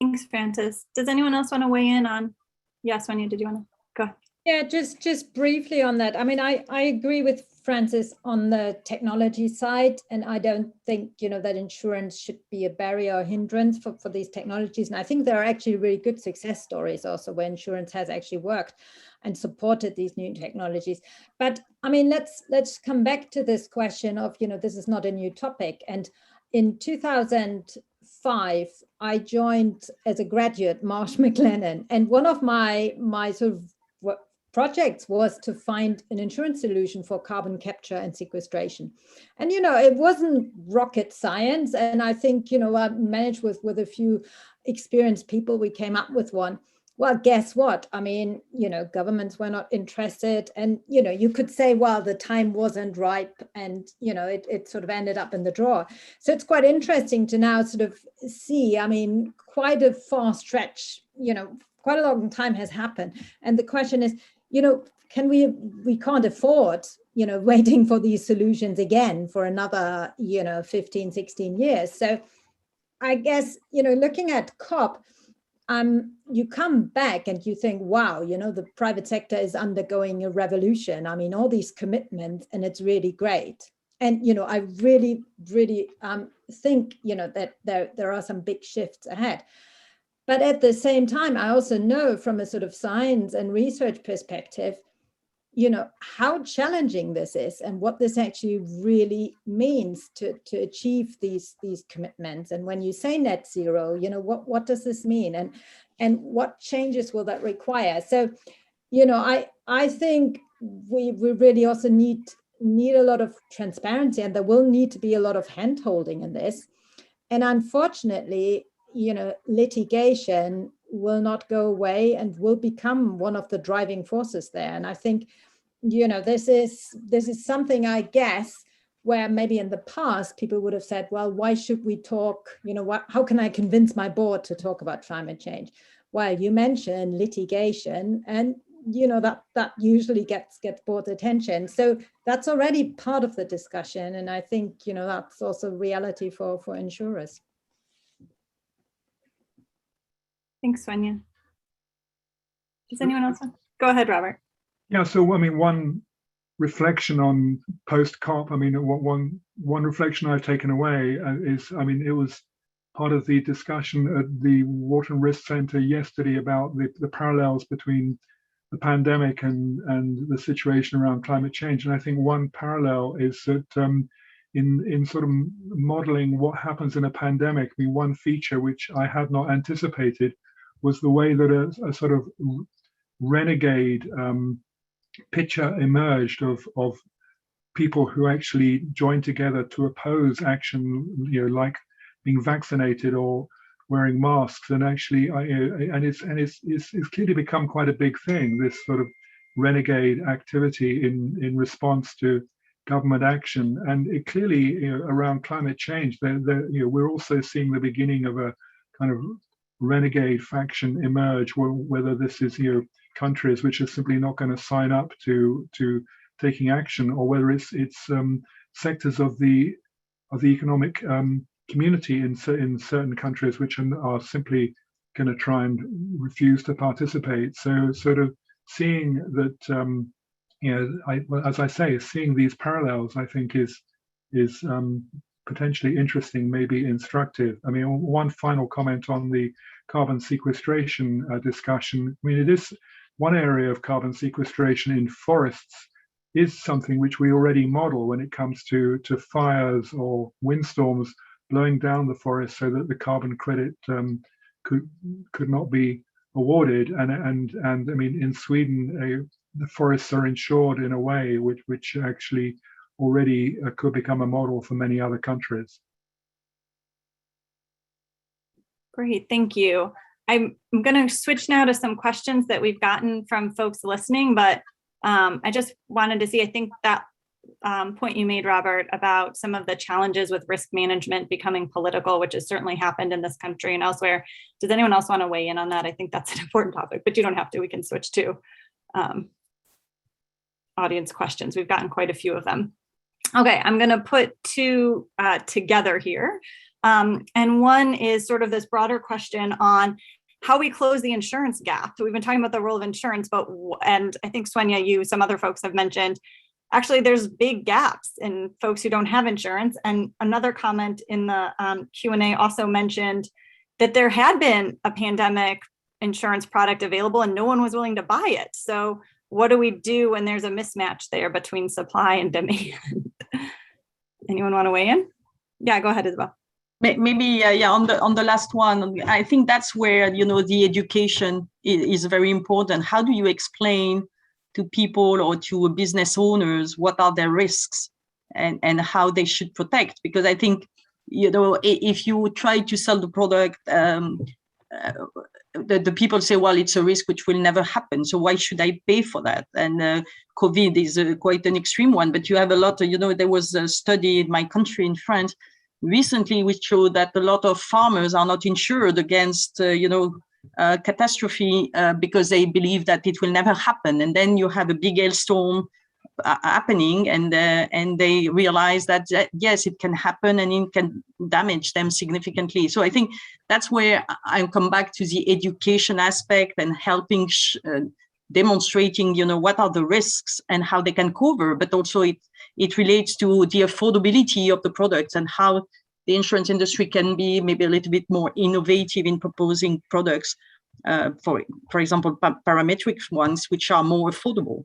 Thanks, Francis. Does anyone else want to weigh in on? Yes, Sonia, did you want to go? Yeah, just briefly on that. I mean, I agree with Francis on the technology side, and I don't think, that insurance should be a barrier or hindrance for these technologies. And I think there are actually really good success stories also where insurance has actually worked and supported these new technologies. But I mean, let's come back to this question of, this is not a new topic. And in 2005, I joined as a graduate Marsh McLennan, and one of my sort of projects was to find an insurance solution for carbon capture and sequestration. And, it wasn't rocket science. And I think, I managed with a few experienced people, we came up with one. Well, guess what? I mean, governments were not interested. And, you could say, well, the time wasn't ripe and, it sort of ended up in the drawer. So it's quite interesting to now sort of see, I mean, quite a far stretch, quite a long time has happened. And the question is, can we can't afford, waiting for these solutions again for another, 15, 16 years. So I guess, looking at COP, you come back and you think, wow, the private sector is undergoing a revolution. I mean, all these commitments, and it's really great. And, I really, really think, that there are some big shifts ahead. But at the same time, I also know from a sort of science and research perspective, how challenging this is and what this actually really means to achieve these commitments. And when you say net zero, what does this mean? And what changes will that require? So, I think we really also need a lot of transparency, and there will need to be a lot of hand-holding in this. And unfortunately, litigation will not go away and will become one of the driving forces there. And I think, this is something, I guess, where maybe in the past people would have said, well, why should we talk? How can I convince my board to talk about climate change? Well, you mentioned litigation, and that usually gets board attention. So that's already part of the discussion. And I think, that's also reality for insurers. Thanks, Sonia. Does anyone else want? Go ahead, Robert. Yeah, so I mean, one reflection on post-COP, I mean, one reflection I've taken away is, I mean, it was part of the discussion at the Wharton Risk Center yesterday about the parallels between the pandemic and the situation around climate change. And I think one parallel is that in sort of modeling what happens in a pandemic, I mean, one feature which I had not anticipated was the way that a sort of renegade picture emerged of people who actually joined together to oppose action, you know, like being vaccinated or wearing masks, and actually, it's clearly become quite a big thing. This sort of renegade activity in response to government action, and it clearly, you know, around climate change, you know, we're also seeing the beginning of a kind of renegade faction emerge. Whether this is, you know, countries which are simply not going to sign up to taking action, or whether it's sectors of the economic community in certain countries which are simply going to try and refuse to participate. So sort of seeing that, you know, as I say, seeing these parallels, I think is potentially interesting, maybe instructive. I mean, one final comment on the carbon sequestration discussion. I mean, it is one area of carbon sequestration in forests is something which we already model when it comes to fires or windstorms blowing down the forest, so that the carbon credit could not be awarded. And I mean, in Sweden, the forests are insured in a way which actually already could become a model for many other countries. Great, thank you. I'm going to switch now to some questions that we've gotten from folks listening, but I just wanted to see, I think that point you made, Robert, about some of the challenges with risk management becoming political, which has certainly happened in this country and elsewhere. Does anyone else want to weigh in on that? I think that's an important topic, but you don't have to. We can switch to audience questions. We've gotten quite a few of them. Okay, I'm going to put two together here. And one is sort of this broader question on how we close the insurance gap. So we've been talking about the role of insurance, and I think Sonia, some other folks have mentioned, actually there's big gaps in folks who don't have insurance. And another comment in the Q&A also mentioned that there had been a pandemic insurance product available and no one was willing to buy it. So what do we do when there's a mismatch there between supply and demand? Anyone want to weigh in? Yeah, go ahead, Isabel. Maybe on the last one, I think that's where, you know, the education is very important. How do you explain to people or to business owners what are their risks and how they should protect? Because I think, you know, if you try to sell the product, the people say, well, it's a risk which will never happen, so why should I pay for that? And COVID is quite an extreme one, but you have a lot of, you know, there was a study in my country, in France, recently, which showed that a lot of farmers are not insured against, catastrophe because they believe that it will never happen. And then you have a big hailstorm happening, and they realize that yes, it can happen and it can damage them significantly. So I think that's where I come back to the education aspect and helping demonstrating, you know, what are the risks and how they can cover, but also it relates to the affordability of the products and how the insurance industry can be maybe a little bit more innovative in proposing products, for example, parametric ones, which are more affordable.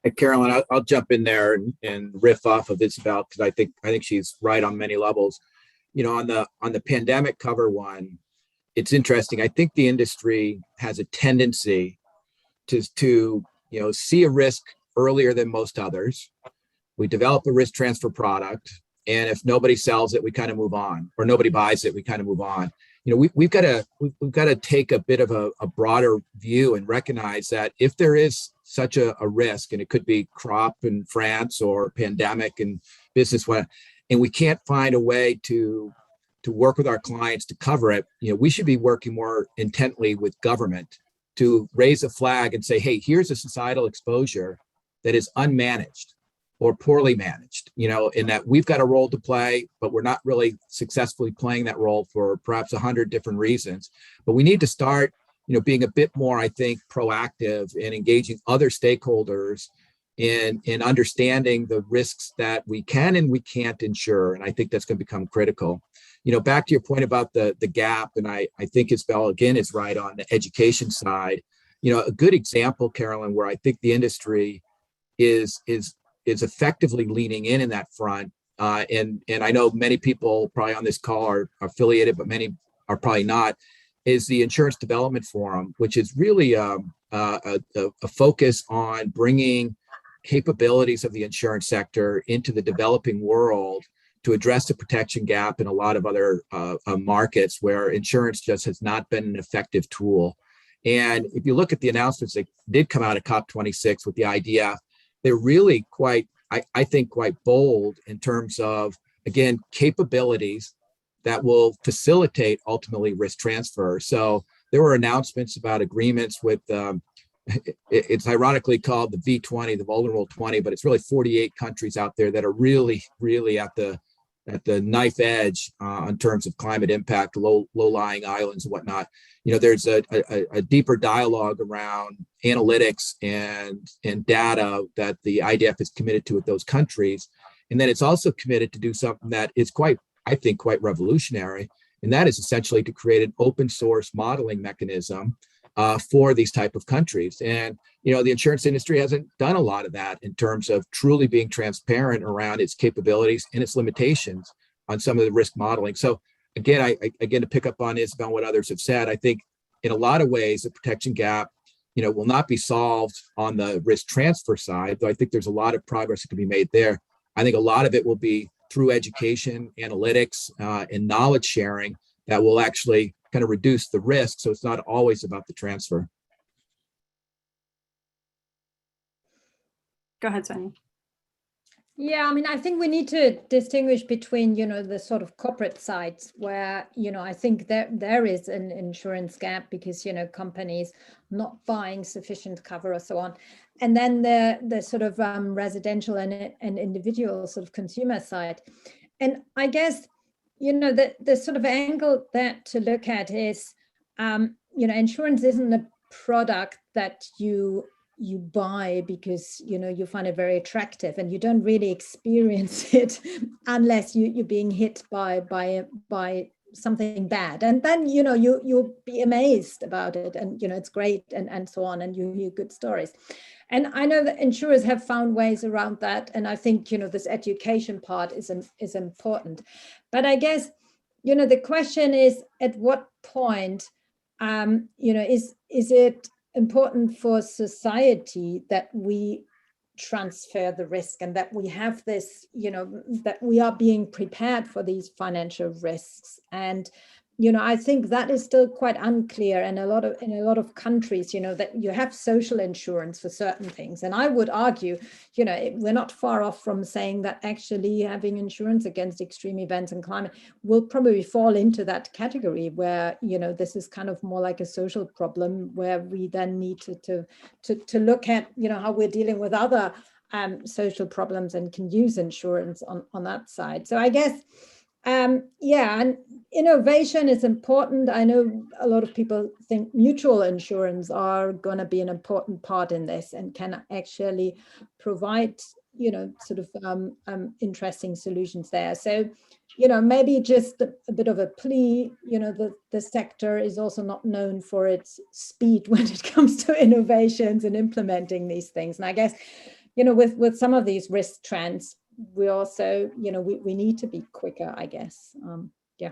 Hey, Carolyn, I'll jump in there and riff off of Isabel, because I think she's right on many levels. You know, on the pandemic cover one, it's interesting. I think the industry has a tendency to you know, see a risk earlier than most others. We develop a risk transfer product, and if nobody sells it, we kind of move on, or nobody buys it, we kind of move on. You know, we've got to take a bit of a broader view and recognize that if there is such a risk, and it could be crop in France or pandemic and business, and we can't find a way to work with our clients to cover it, you know, we should be working more intently with government to raise a flag and say, hey, here's a societal exposure that is unmanaged or poorly managed, you know, in that we've got a role to play, but we're not really successfully playing that role for perhaps 100 different reasons. But we need to start, being a bit more, I think, proactive in engaging other stakeholders in understanding the risks that we can and we can't insure. And I think that's going to become critical. Back to your point about the gap, and I think Isabel, again, is right on the education side. A good example, Carolyn, where I think the industry is effectively leaning in that front. And I know many people probably on this call are affiliated, but many are probably not, is the Insurance Development Forum, which is really a focus on bringing capabilities of the insurance sector into the developing world to address the protection gap in a lot of other markets where insurance just has not been an effective tool. And if you look at the announcements that did come out of COP26 with the idea, they're really quite, I think, quite bold in terms of, again, capabilities that will facilitate ultimately risk transfer. So there were announcements about agreements with, it's ironically called the V20, the Vulnerable 20, but it's really 48 countries out there that are really, really at the knife edge in terms of climate impact, low-lying islands and whatnot. There's a deeper dialogue around analytics and data that the IDF is committed to with those countries. And then it's also committed to do something that is quite revolutionary. And that is essentially to create an open source modeling mechanism for these type of countries. And, the insurance industry hasn't done a lot of that in terms of truly being transparent around its capabilities and its limitations on some of the risk modeling. So again, again, to pick up on Isabel and what others have said, I think in a lot of ways, the protection gap, will not be solved on the risk transfer side, though I think there's a lot of progress that can be made there. I think a lot of it will be through education, analytics, and knowledge sharing that will actually kind of reduce the risk. So it's not always about the transfer. Go ahead, Sonia. Yeah, I think we need to distinguish between, the sort of corporate sides where, I think there is an insurance gap because, companies not buying sufficient cover or so on. And then the sort of residential and individual sort of consumer side. And I guess, the sort of angle that to look at is, insurance isn't a product that you buy because you find it very attractive, and you don't really experience it unless you're being hit by something bad, and then you'll be amazed about it, and it's great and so on, and you hear good stories. And I know that insurers have found ways around that, and I think this education part is important. But I guess the question is, at what point is it important for society that we transfer the risk and that we have this, that we are being prepared for these financial risks? And I think that is still quite unclear in a lot of countries, that you have social insurance for certain things. And I would argue, we're not far off from saying that actually having insurance against extreme events and climate will probably fall into that category where, this is kind of more like a social problem where we then need to look at, how we're dealing with other social problems and can use insurance on that side. So I guess, and innovation is important. I know a lot of people think mutual insurance are going to be an important part in this and can actually provide, sort of interesting solutions there. So, maybe just a bit of a plea, the sector is also not known for its speed when it comes to innovations and implementing these things. And I guess, with some of these risk trends, we also, we need to be quicker, I guess. Yeah.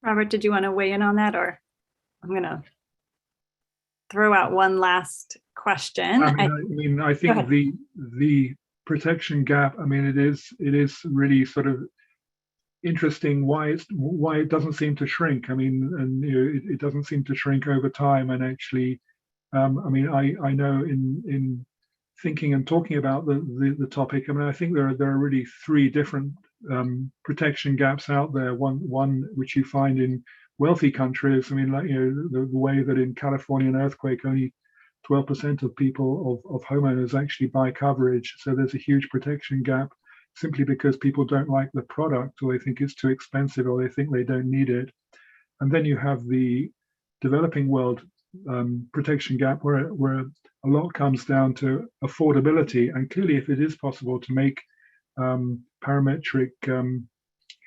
Robert, did you want to weigh in on that, or I'm going to throw out one last question? I think the protection gap, it is really sort of interesting why it doesn't seem to shrink. It doesn't seem to shrink over time, and actually, I know in thinking and talking about the topic, I think there are really three different protection gaps out there. One which you find in wealthy countries. The way that in California an earthquake, only 12% of people of homeowners actually buy coverage. So there's a huge protection gap simply because people don't like the product, or they think it's too expensive, or they think they don't need it. And then you have the developing world protection gap, where a lot comes down to affordability. And clearly, if it is possible to make parametric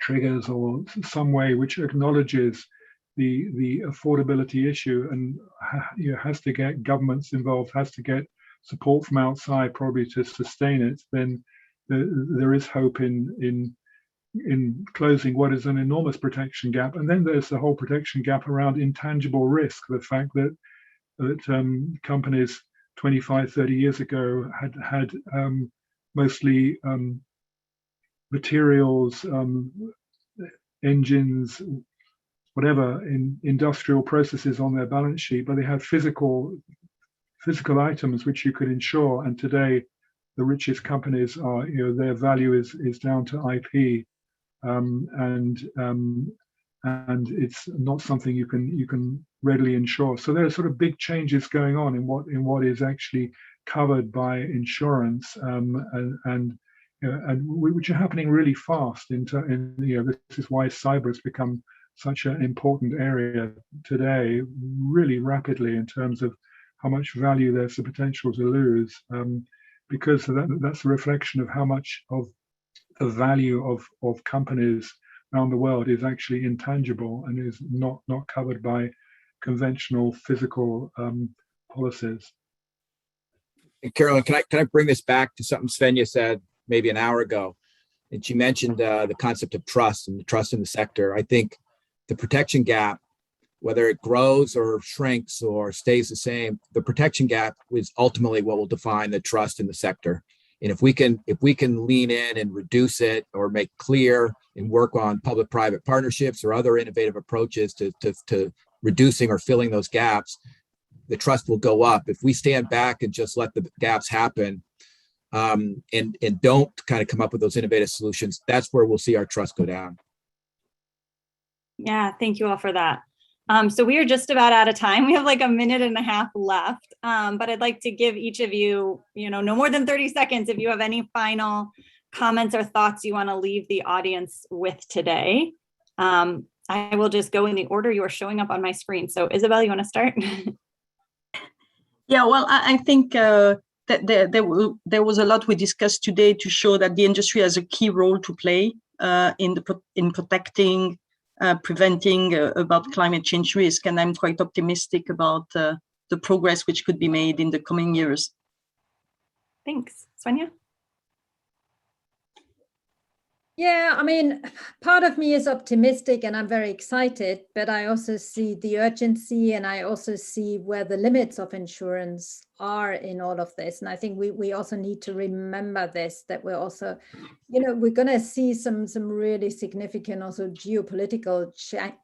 triggers or some way which acknowledges the affordability issue, and has to get governments involved, has to get support from outside probably to sustain it, then there is hope in closing what is an enormous protection gap. And then there's the whole protection gap around intangible risk, the fact that companies 25, 30 years ago had mostly materials, engines, whatever, in industrial processes on their balance sheet, but they had physical items which you could insure. And today, the richest companies are, their value is down to IP, and it's not something you can readily insure. So there are sort of big changes going on in what is actually covered by insurance, which are happening really fast. This is why cyber has become such an important area today, really rapidly, in terms of how much value there's the potential to lose, because that's a reflection of how much of the value of companies around the world is actually intangible and is not covered by conventional physical policies. And Carolyn, can I bring this back to something Svenja said maybe an hour ago? And she mentioned the concept of trust and the trust in the sector. I think the protection gap, whether it grows or shrinks or stays the same, the protection gap is ultimately what will define the trust in the sector. And if we can lean in and reduce it, or make clear and work on public-private partnerships or other innovative approaches to reducing or filling those gaps, the trust will go up. If we stand back and just let the gaps happen, and don't kind of come up with those innovative solutions, that's where we'll see our trust go down. Yeah, thank you all for that. So we are just about out of time. We have like a minute and a half left, but I'd like to give each of you, no more than 30 seconds if you have any final comments or thoughts you want to leave the audience with today. I will just go in the order you are showing up on my screen. So Isabel, you want to start? Yeah, well, I think that there was a lot we discussed today to show that the industry has a key role to play in protecting, preventing about climate change risk, and I'm quite optimistic about the progress which could be made in the coming years. Thanks. Svenja? Yeah, I mean, part of me is optimistic and I'm very excited, but I also see the urgency, and I also see where the limits of insurance are in all of this. And I think we also need to remember this, that we're also, we're going to see some really significant also geopolitical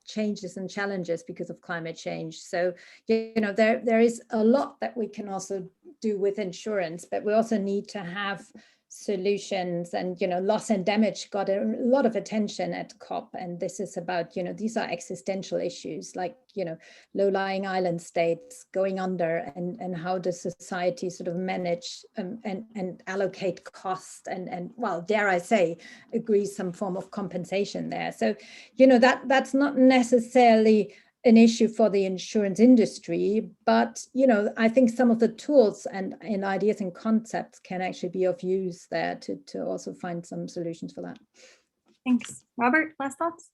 changes and challenges because of climate change. So, there is a lot that we can also do with insurance, but we also need to have solutions. And loss and damage got a lot of attention at COP, and this is about these are existential issues, like low-lying island states going under, and how does society sort of manage and allocate cost, and well, dare I say, agree some form of compensation there. So that's not necessarily an issue for the insurance industry, but I think some of the tools and ideas and concepts can actually be of use there to also find some solutions for that. Thanks. Robert, last thoughts?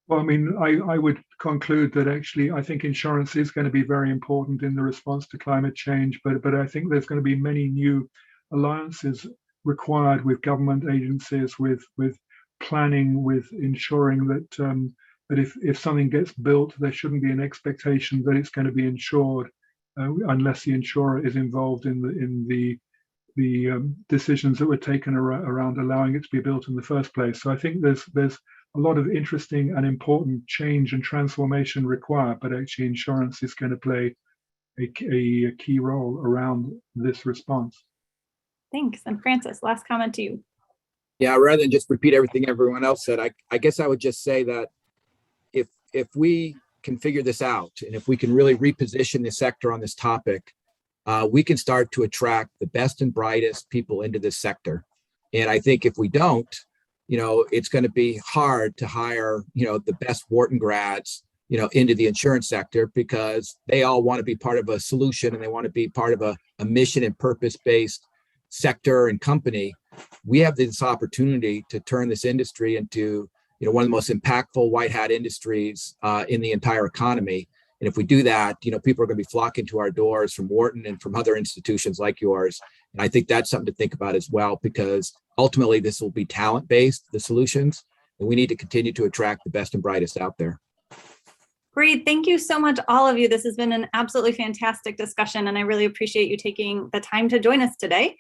Well, I mean, I would conclude that actually I think insurance is going to be very important in the response to climate change, but I think there's going to be many new alliances required with government agencies, with planning, with ensuring that that if something gets built, there shouldn't be an expectation that it's going to be insured unless the insurer is involved in the decisions that were taken around allowing it to be built in the first place. So I think there's a lot of interesting and important change and transformation required, but actually insurance is going to play a key role around this response. Thanks. And Francis, last comment to you. Yeah, rather than just repeat everything everyone else said, I guess I would just say that if we can figure this out, and if we can really reposition the sector on this topic, we can start to attract the best and brightest people into this sector. And I think if we don't, it's going to be hard to hire, the best Wharton grads, into the insurance sector, because they all want to be part of a solution and they want to be part of a mission and purpose-based sector and company. We have this opportunity to turn this industry into, one of the most impactful white hat industries in the entire economy. And if we do that, people are going to be flocking to our doors from Wharton and from other institutions like yours. And I think that's something to think about as well, because ultimately this will be talent-based, the solutions, and we need to continue to attract the best and brightest out there. Great. Thank you so much, all of you. This has been an absolutely fantastic discussion, and I really appreciate you taking the time to join us today.